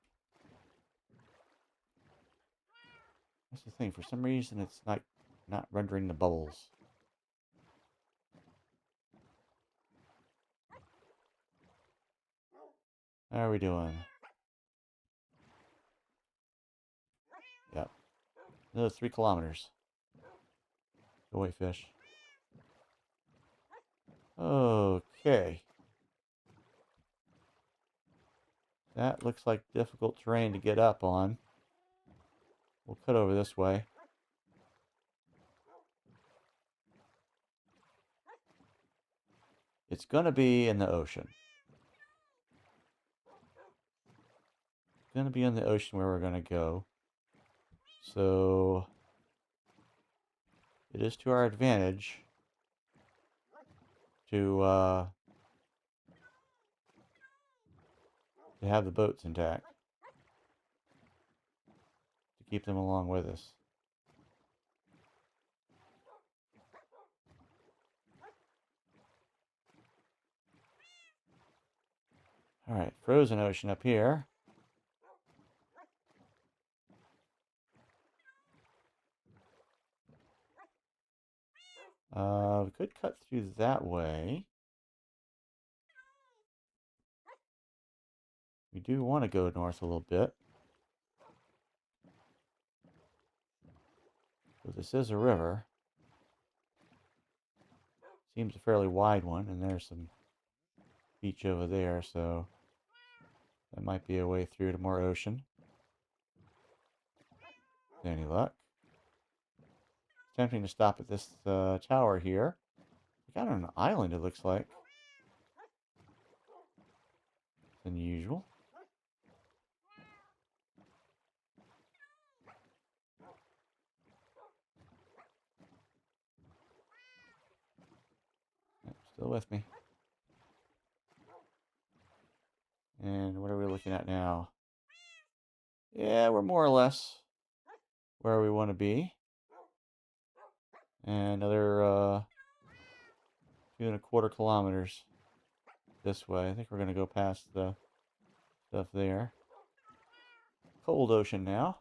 That's the thing. For some reason, it's not rendering the bubbles. How are we doing? Yep. Another 3 kilometers. Go away, fish. Okay. That looks like difficult terrain to get up on. We'll cut over this way. It's going to be in the ocean. It's going to be in the ocean where we're going to go. So it is to our advantage to have the boats intact. To keep them along with us. Alright, frozen ocean up here. We could cut through that way. We do want to go north a little bit. So this is a river. Seems a fairly wide one, and there's some beach over there, so that might be a way through to more ocean. Any luck? It's tempting to stop at this tower here. We got on an island, it looks like. It's unusual. Yep, still with me. And what are we looking at now? Yeah, we're more or less where we want to be. And another 2.25 kilometers this way. I think we're going to go past the stuff there. Cold ocean now.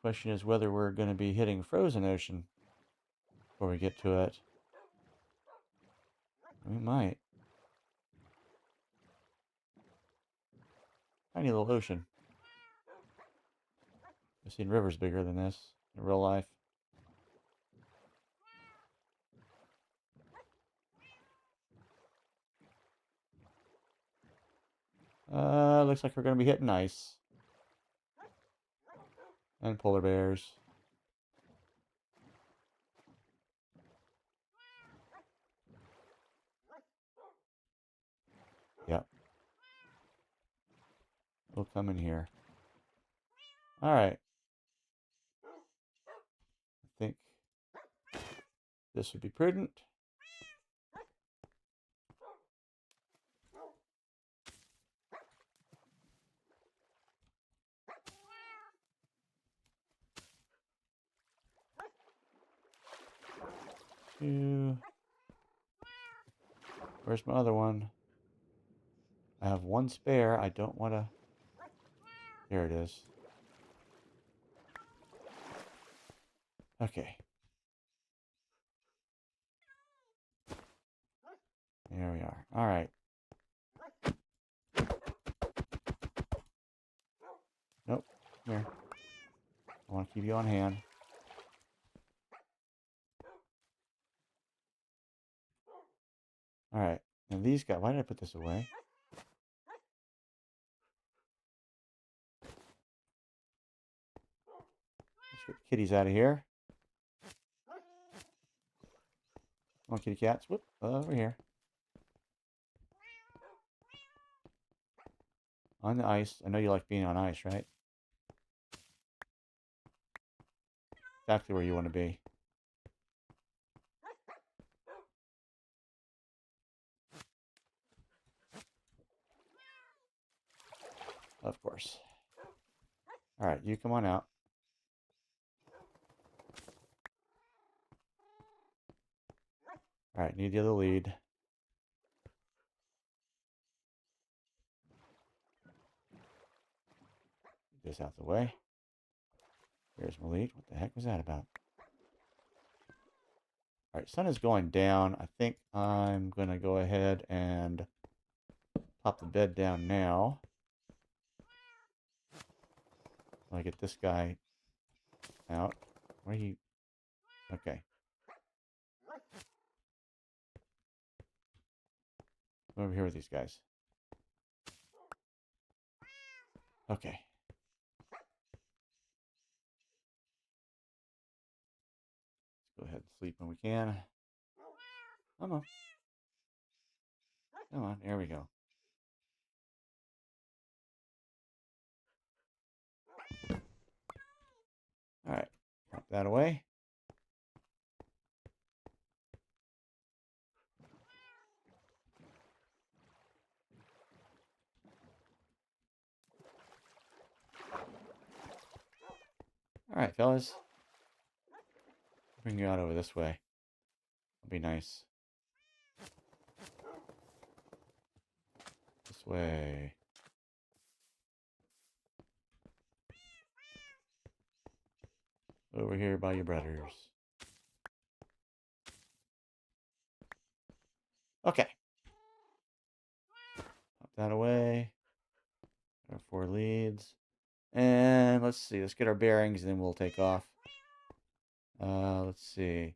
Question is whether we're going to be hitting frozen ocean before we get to it. We might. Tiny little ocean. I've seen rivers bigger than this in real life. Looks like we're going to be hitting ice. And polar bears. Yep. We'll come in here. Alright. I think this would be prudent. Where's my other one? I have one spare. I don't want to... There it is. Okay. There we are. Alright. Come here. I want to keep you on hand. Alright. Now these guys... Why did I put this away? Let's get the kitties out of here. Come on, kitty cats. Whoop. Over here. On the ice. I know you like being on ice, right? Exactly where you want to be. Of course. Alright, you come on out. Alright, need the other lead. Get this out the way. Here's my lead. What the heck was that about? Alright, sun is going down. I think I'm going to go ahead and pop the bed down now. I get this guy out. Where are you? Okay. I'm over here with these guys. Okay. Let's go ahead and sleep when we can. Come on. Come on. There we go. Alright. Pop that away. Alright, fellas. Bring you out over this way. That'll be nice. This way. Over here by your brothers. Okay. Pop that away. Our 4 leads. And let's see. Let's get our bearings and then we'll take off. Let's see.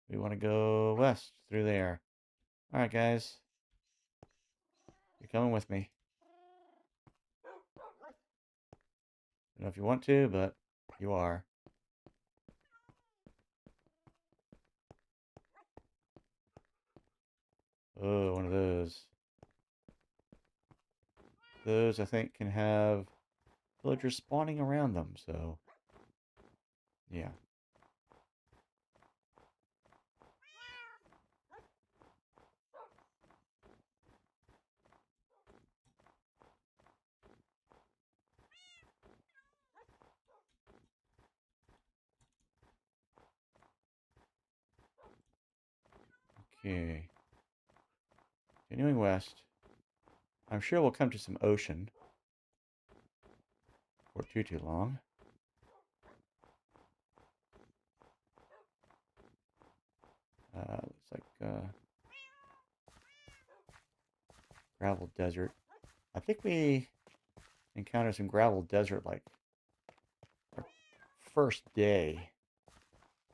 We want to go west through there. Alright, guys. You're coming with me. I don't know if you want to, but you are. Oh, one of those. Those, I think, can have villagers spawning around them, so... yeah. Okay. Continuing west. I'm sure we'll come to some ocean. For too long. Looks like gravel desert. I think we encountered some gravel desert like our first day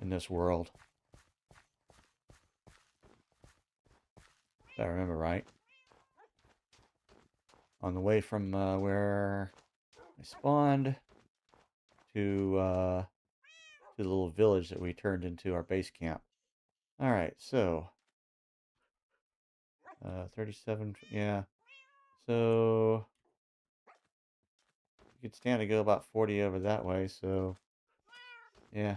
in this world. If I remember right. On the way from where I spawned to the little village that we turned into our base camp. Alright, so 37, yeah. So you could stand to go about 40 over that way, so yeah.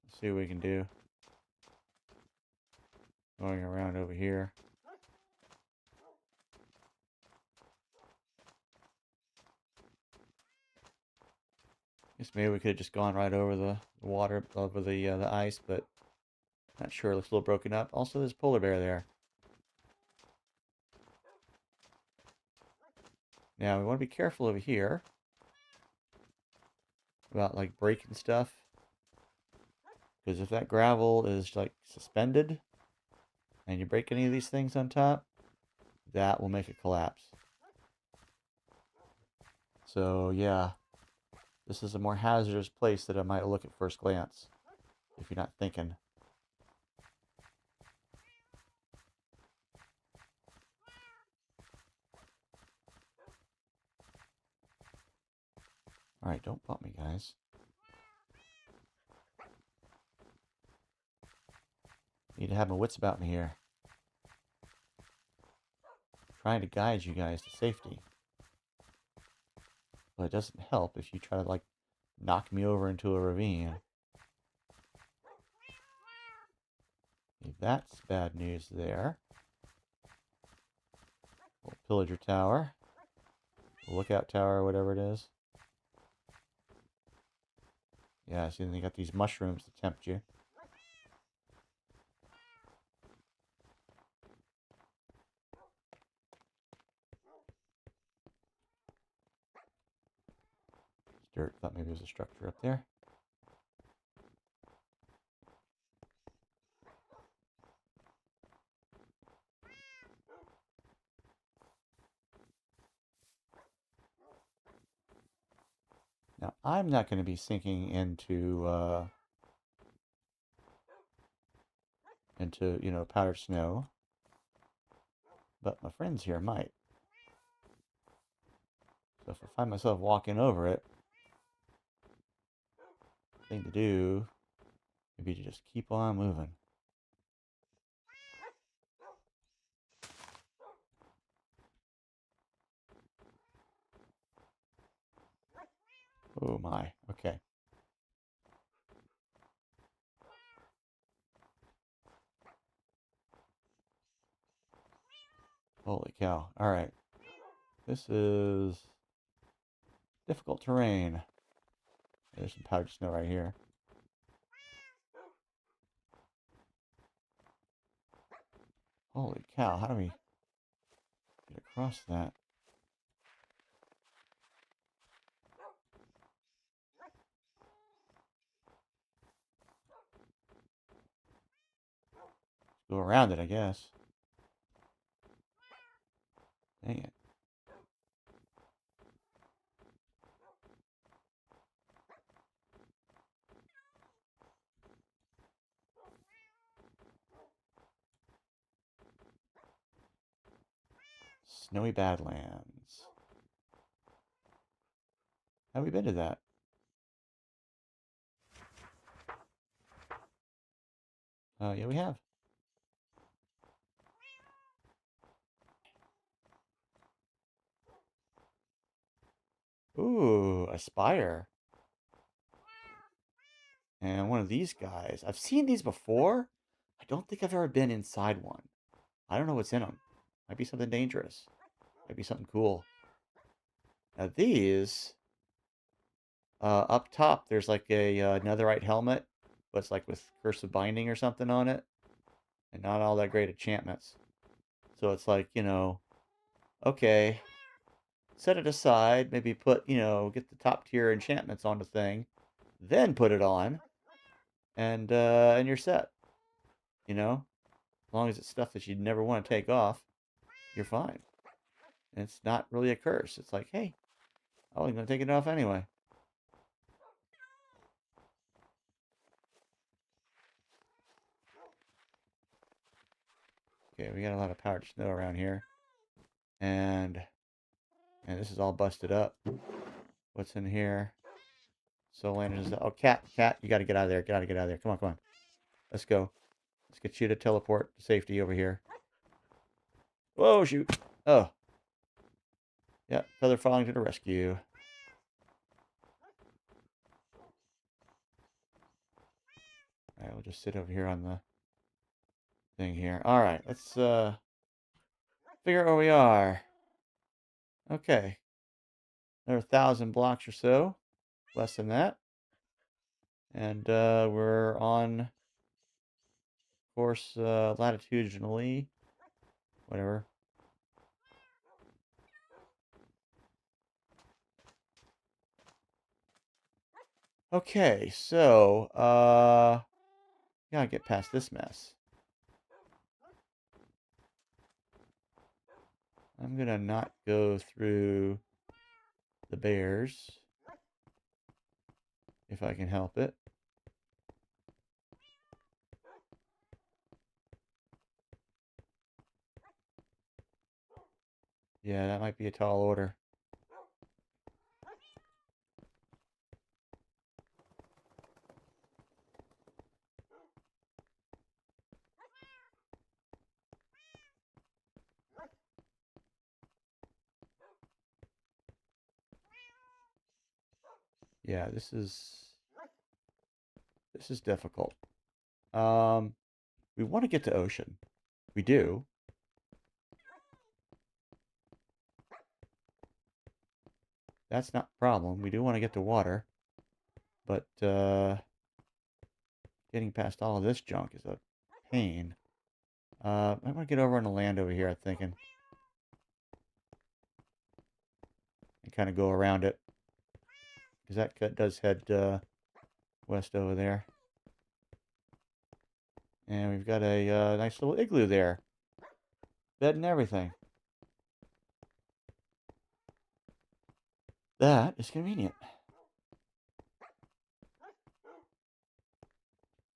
Let's see what we can do. Going around over here. Guess maybe we could have just gone right over the water, over the ice, but not sure. It looks a little broken up. Also, there's a polar bear there. Now, we want to be careful over here about, like, breaking stuff. Because if that gravel is, like, suspended, and you break any of these things on top, that will make it collapse. So, yeah, this is a more hazardous place than I might look at first glance, if you're not thinking. Alright, don't bump me, guys. Need to have my wits about me here. Trying to guide you guys to safety. But it doesn't help if you try to, like, knock me over into a ravine. Okay, that's bad news there. Little pillager tower. Lookout tower, whatever it is. Yeah, see, they got these mushrooms to tempt you. It's dirt. Thought maybe there's a structure up there. Now, I'm not going to be sinking into, powdered snow. But my friends here might. So if I find myself walking over it, the thing to do would be to just keep on moving. Oh my, okay. Holy cow. Alright. This is difficult terrain. There's some powdered snow right here. Holy cow, how do we get across that? Go around it, I guess. Dang it. Snowy Badlands. Have we been to that? Yeah, we have. Ooh, a spire. And one of these guys. I've seen these before. I don't think I've ever been inside one. I don't know what's in them. Might be something dangerous. Might be something cool. Now these, up top, there's like a netherite helmet, but it's like with cursive binding or something on it, and not all that great enchantments. So it's like, okay, set it aside, maybe put, get the top tier enchantments on the thing, then put it on, and you're set. As long as it's stuff that you'd never want to take off, you're fine. And it's not really a curse. It's like, hey, I was going to take it off anyway. Okay, we got a lot of powdered snow around here. And this is all busted up. What's in here? Solander's. Oh, cat, you got to get out of there. Got to get out of there. Come on, come on. Let's go. Let's get you to teleport to safety over here. Whoa, shoot. Oh. Yeah, feather falling to the rescue. Alright, we'll just sit over here on the thing here. Alright, let's figure out where we are. Okay. Another 1,000 blocks or so. Less than that. And we're on course latitudinally. Whatever. Okay, so gotta get past this mess. I'm gonna not go through the bears, if I can help it. Yeah, that might be a tall order. Yeah, this is difficult. We want to get to ocean. We do. That's not a problem. We do want to get to water. But getting past all of this junk is a pain. I want to get over on the land over here, I'm thinking. And kind of go around it. Because that cut does head west over there. And we've got a nice little igloo there. Bed and everything. That is convenient.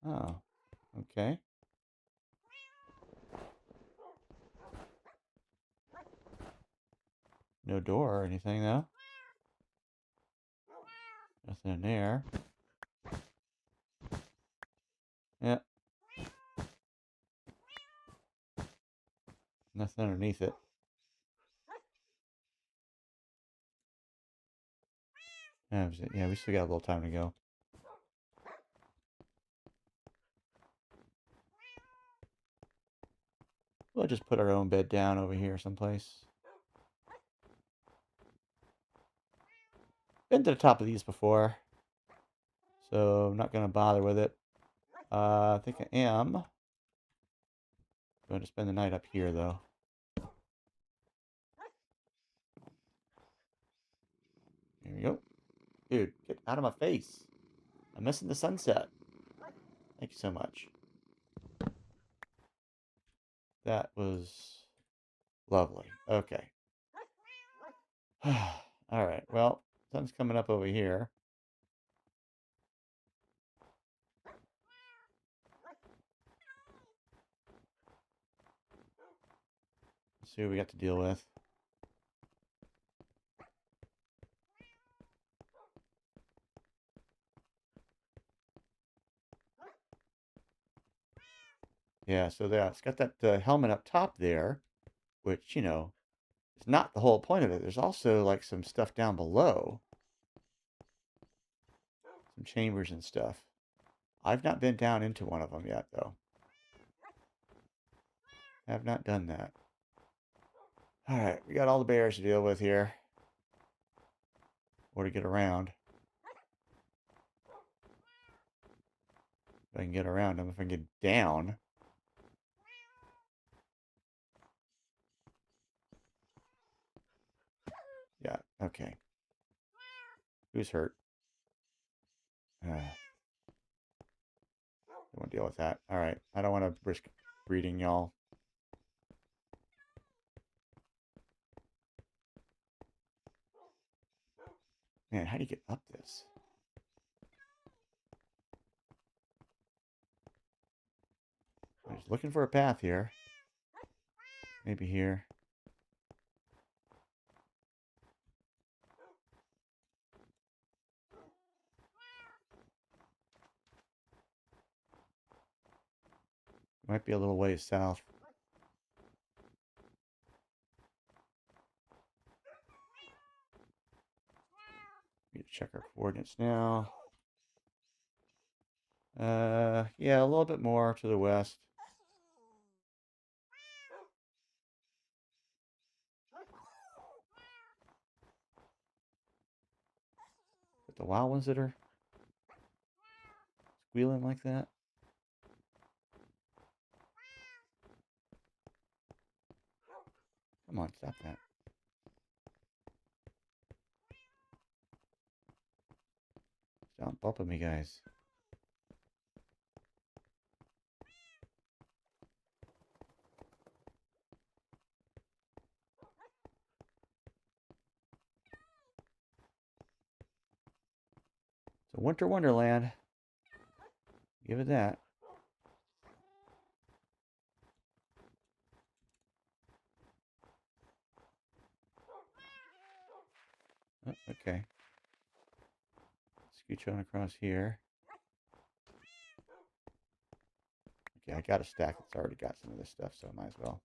Oh, okay. No door or anything, though. Nothing in there. Yep. Nothing underneath it. Yeah, we still got a little time to go. We'll just put our own bed down over here someplace. Been to the top of these before, so I'm not going to bother with it. I think I am going to spend the night up here, though. Here we go. Dude, get out of my face. I'm missing the sunset. Thank you so much. That was lovely. Okay. Alright, well, sun's coming up over here. Let's see what we got to deal with. Yeah, so there, it's got that helmet up top there, which, you know, is not the whole point of it. There's also, like, some stuff down below. Some chambers and stuff. I've not been down into one of them yet, though. Have not done that. Alright, we got all the bears to deal with here. Or to get around. If I can get around them, if I can get down. Yeah, okay. Who's hurt? Don't want to deal with that. Alright, I don't want to risk breeding y'all. Man, how do you get up this? I'm just looking for a path here. Maybe here. Might be a little ways south. Need to check our coordinates now. Yeah, a little bit more to the west. But the wild ones that are squealing like that. Come on, stop that. Stop bumping me, guys. A winter wonderland. Give it that. Oh, okay. Scooch on across here. Okay, I got a stack that's already got some of this stuff, so I might as well.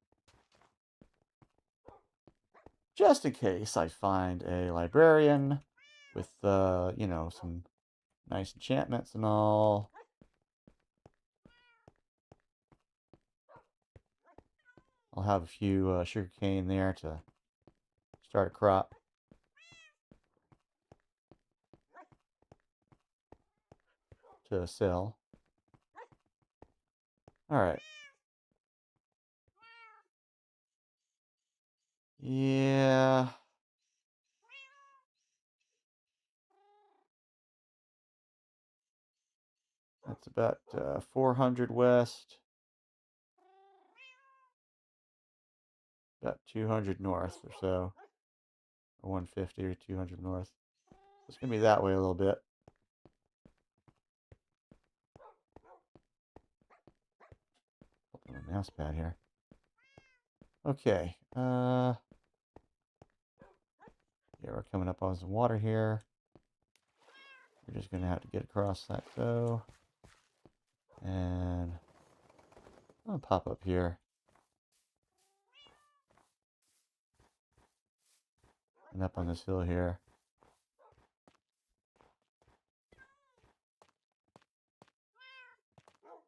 Just in case I find a librarian with, you know, some nice enchantments and all. I'll have a few sugar cane there to start a crop. To sell. Alright. Yeah. That's about 400 west. About 200 north or so. Or 150 or 200 north. So it's going to be that way a little bit. Open my mouse pad here. Okay. Yeah, we're coming up on some water here. We're just going to have to get across that though. And I'll pop up here. And up on this hill here.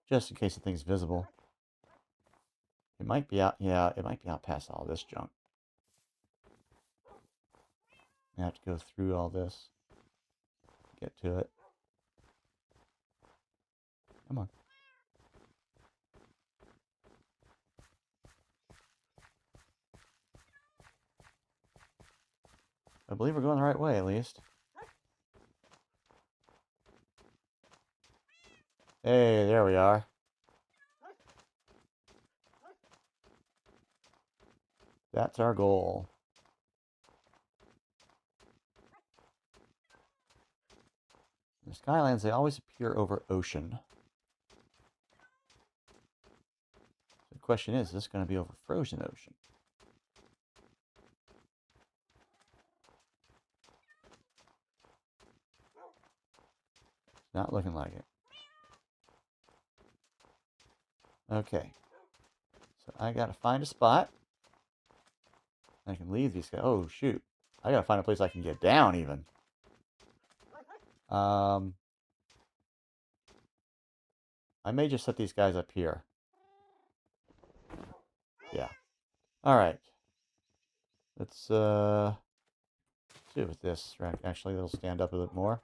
Just in case the thing's visible. It might be out, yeah, it might be out past all this junk. I have to go through all this. Get to it. Come on. I believe we're going the right way, at least. Hey, there we are. That's our goal. The Skylands, they always appear over ocean. The question is this going to be over frozen ocean? Not looking like it. Okay. So I got to find a spot. I can leave these guys. Oh, shoot. I got to find a place I can get down, even. I may just set these guys up here. Yeah. Alright. Let's see with this. Actually, they'll stand up a bit more.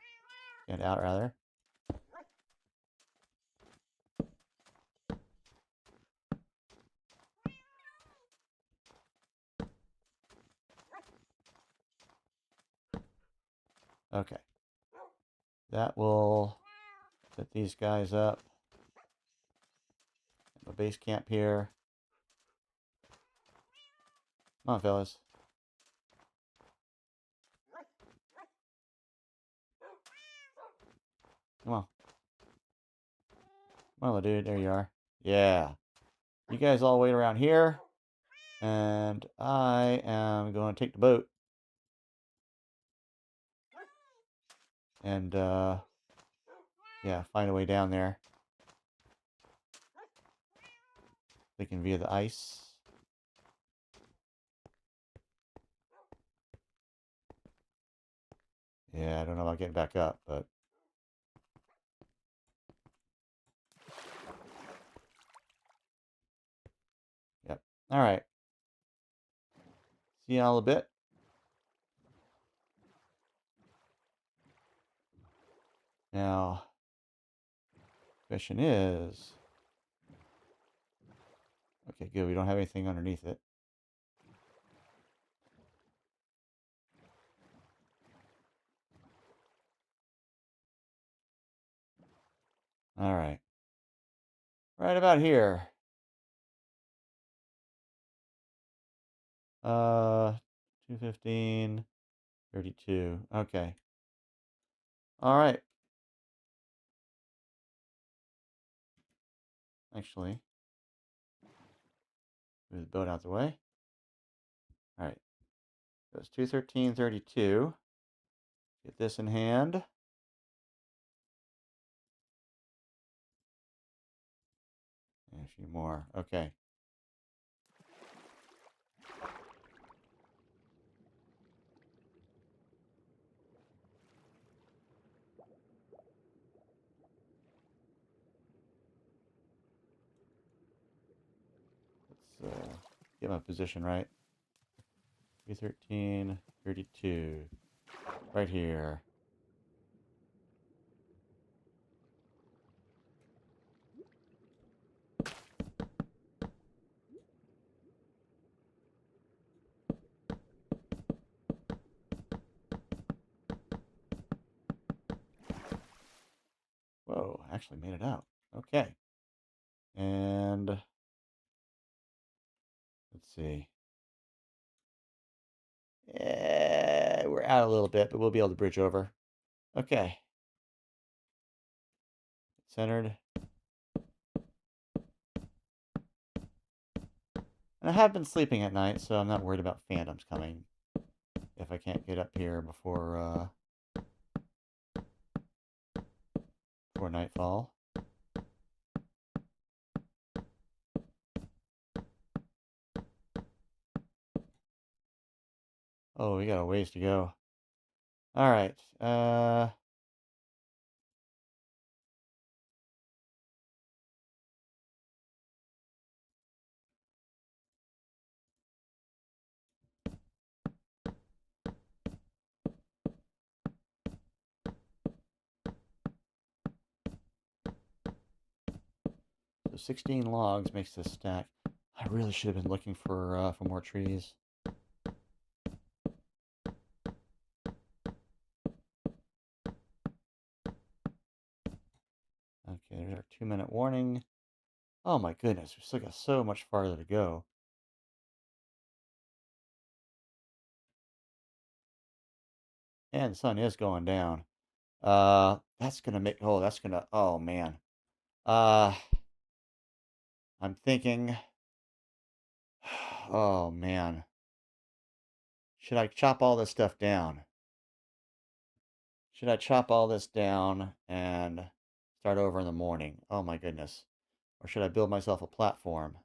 Stand out, rather. Okay. That will set these guys up. A base camp here. Come on, fellas. Come on. Come on, dude. There you are. Yeah. You guys all wait around here. And I am going to take the boat. And, yeah, find a way down there. Thinking via the ice. Yeah, I don't know about getting back up, but... Yep. Alright. See y'all a bit. Now, question is... Okay, good. We don't have anything underneath it. Alright. Right about here. 215, 32. Okay. Alright. Actually, move the boat out the way. All right. Goes 213.32. Get this in hand. And a few more. Okay. Let's get my position right. 213.32. Right here. Whoa, actually made it out. Okay. And let's see. We're out a little bit, but we'll be able to bridge over. Okay. Centered. And I have been sleeping at night, so I'm not worried about phantoms coming if I can't get up here before nightfall. Oh, we got a ways to go. All right. So 16 logs makes this stack. I really should have been looking for more trees. Okay, there's our 2-minute warning. Oh my goodness, we still got so much farther to go. And the sun is going down. That's gonna make, oh man. Uh, I'm thinking, oh man. Should I chop all this stuff down? Should I chop all this down and start over in the morning? Oh my goodness. Or should I build myself a platform?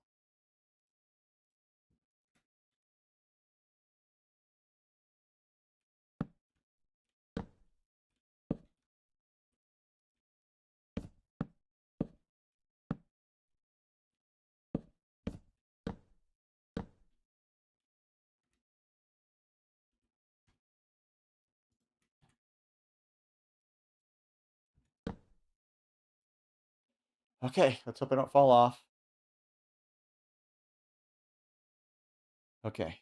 Okay, let's hope I don't fall off. Okay.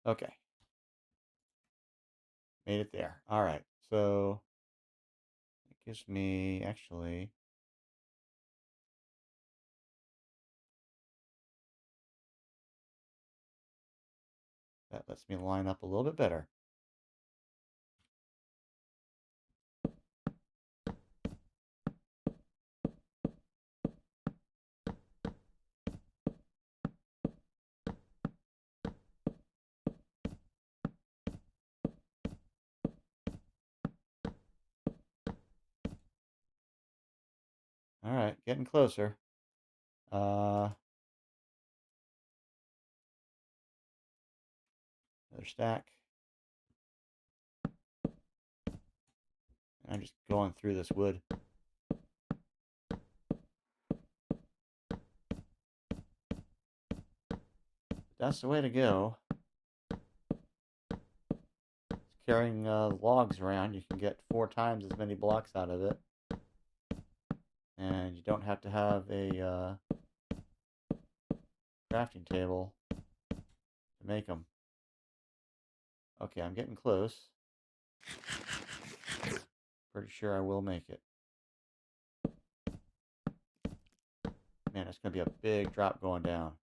Okay. Made it there. All right. So it gives me, actually, that lets me line up a little bit better. All right, getting closer. Another stack. I'm just going through this wood. That's the way to go. Carrying logs around, you can get 4 times as many blocks out of it. And you don't have to have a crafting table to make them. Okay, I'm getting close. Pretty sure I will make it. Man, it's going to be a big drop going down.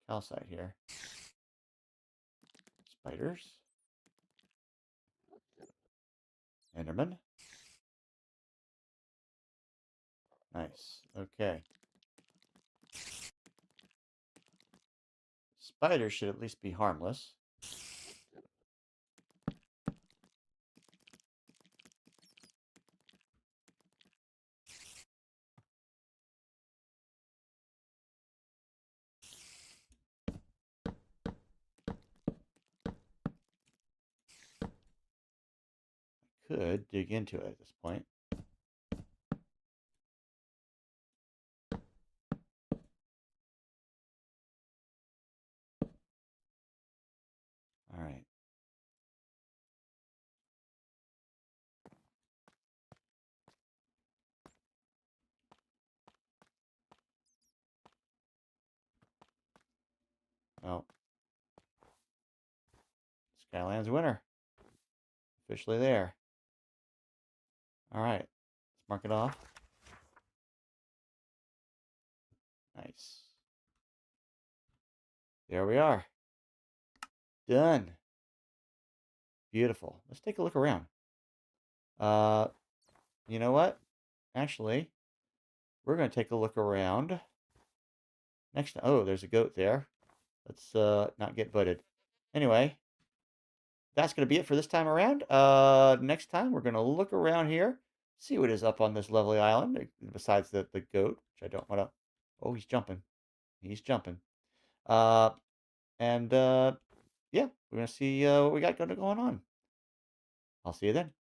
Calcite here. Spiders. Enderman. Nice. Okay. Spiders should at least be harmless. Could dig into it at this point. All right. Well, Skylands Winter. Officially there. All right. Let's mark it off. Nice. There we are. Done. Beautiful. Let's take a look around. You know what? Actually, we're going to take a look around. Next, oh, there's a goat there. Let's not get butted. Anyway, that's going to be it for this time around. Next time, we're going to look around here, see what is up on this lovely island, besides the goat, which I don't want to... Oh, he's jumping. He's jumping. Uh, and yeah, we're going to see what we got going on. I'll see you then.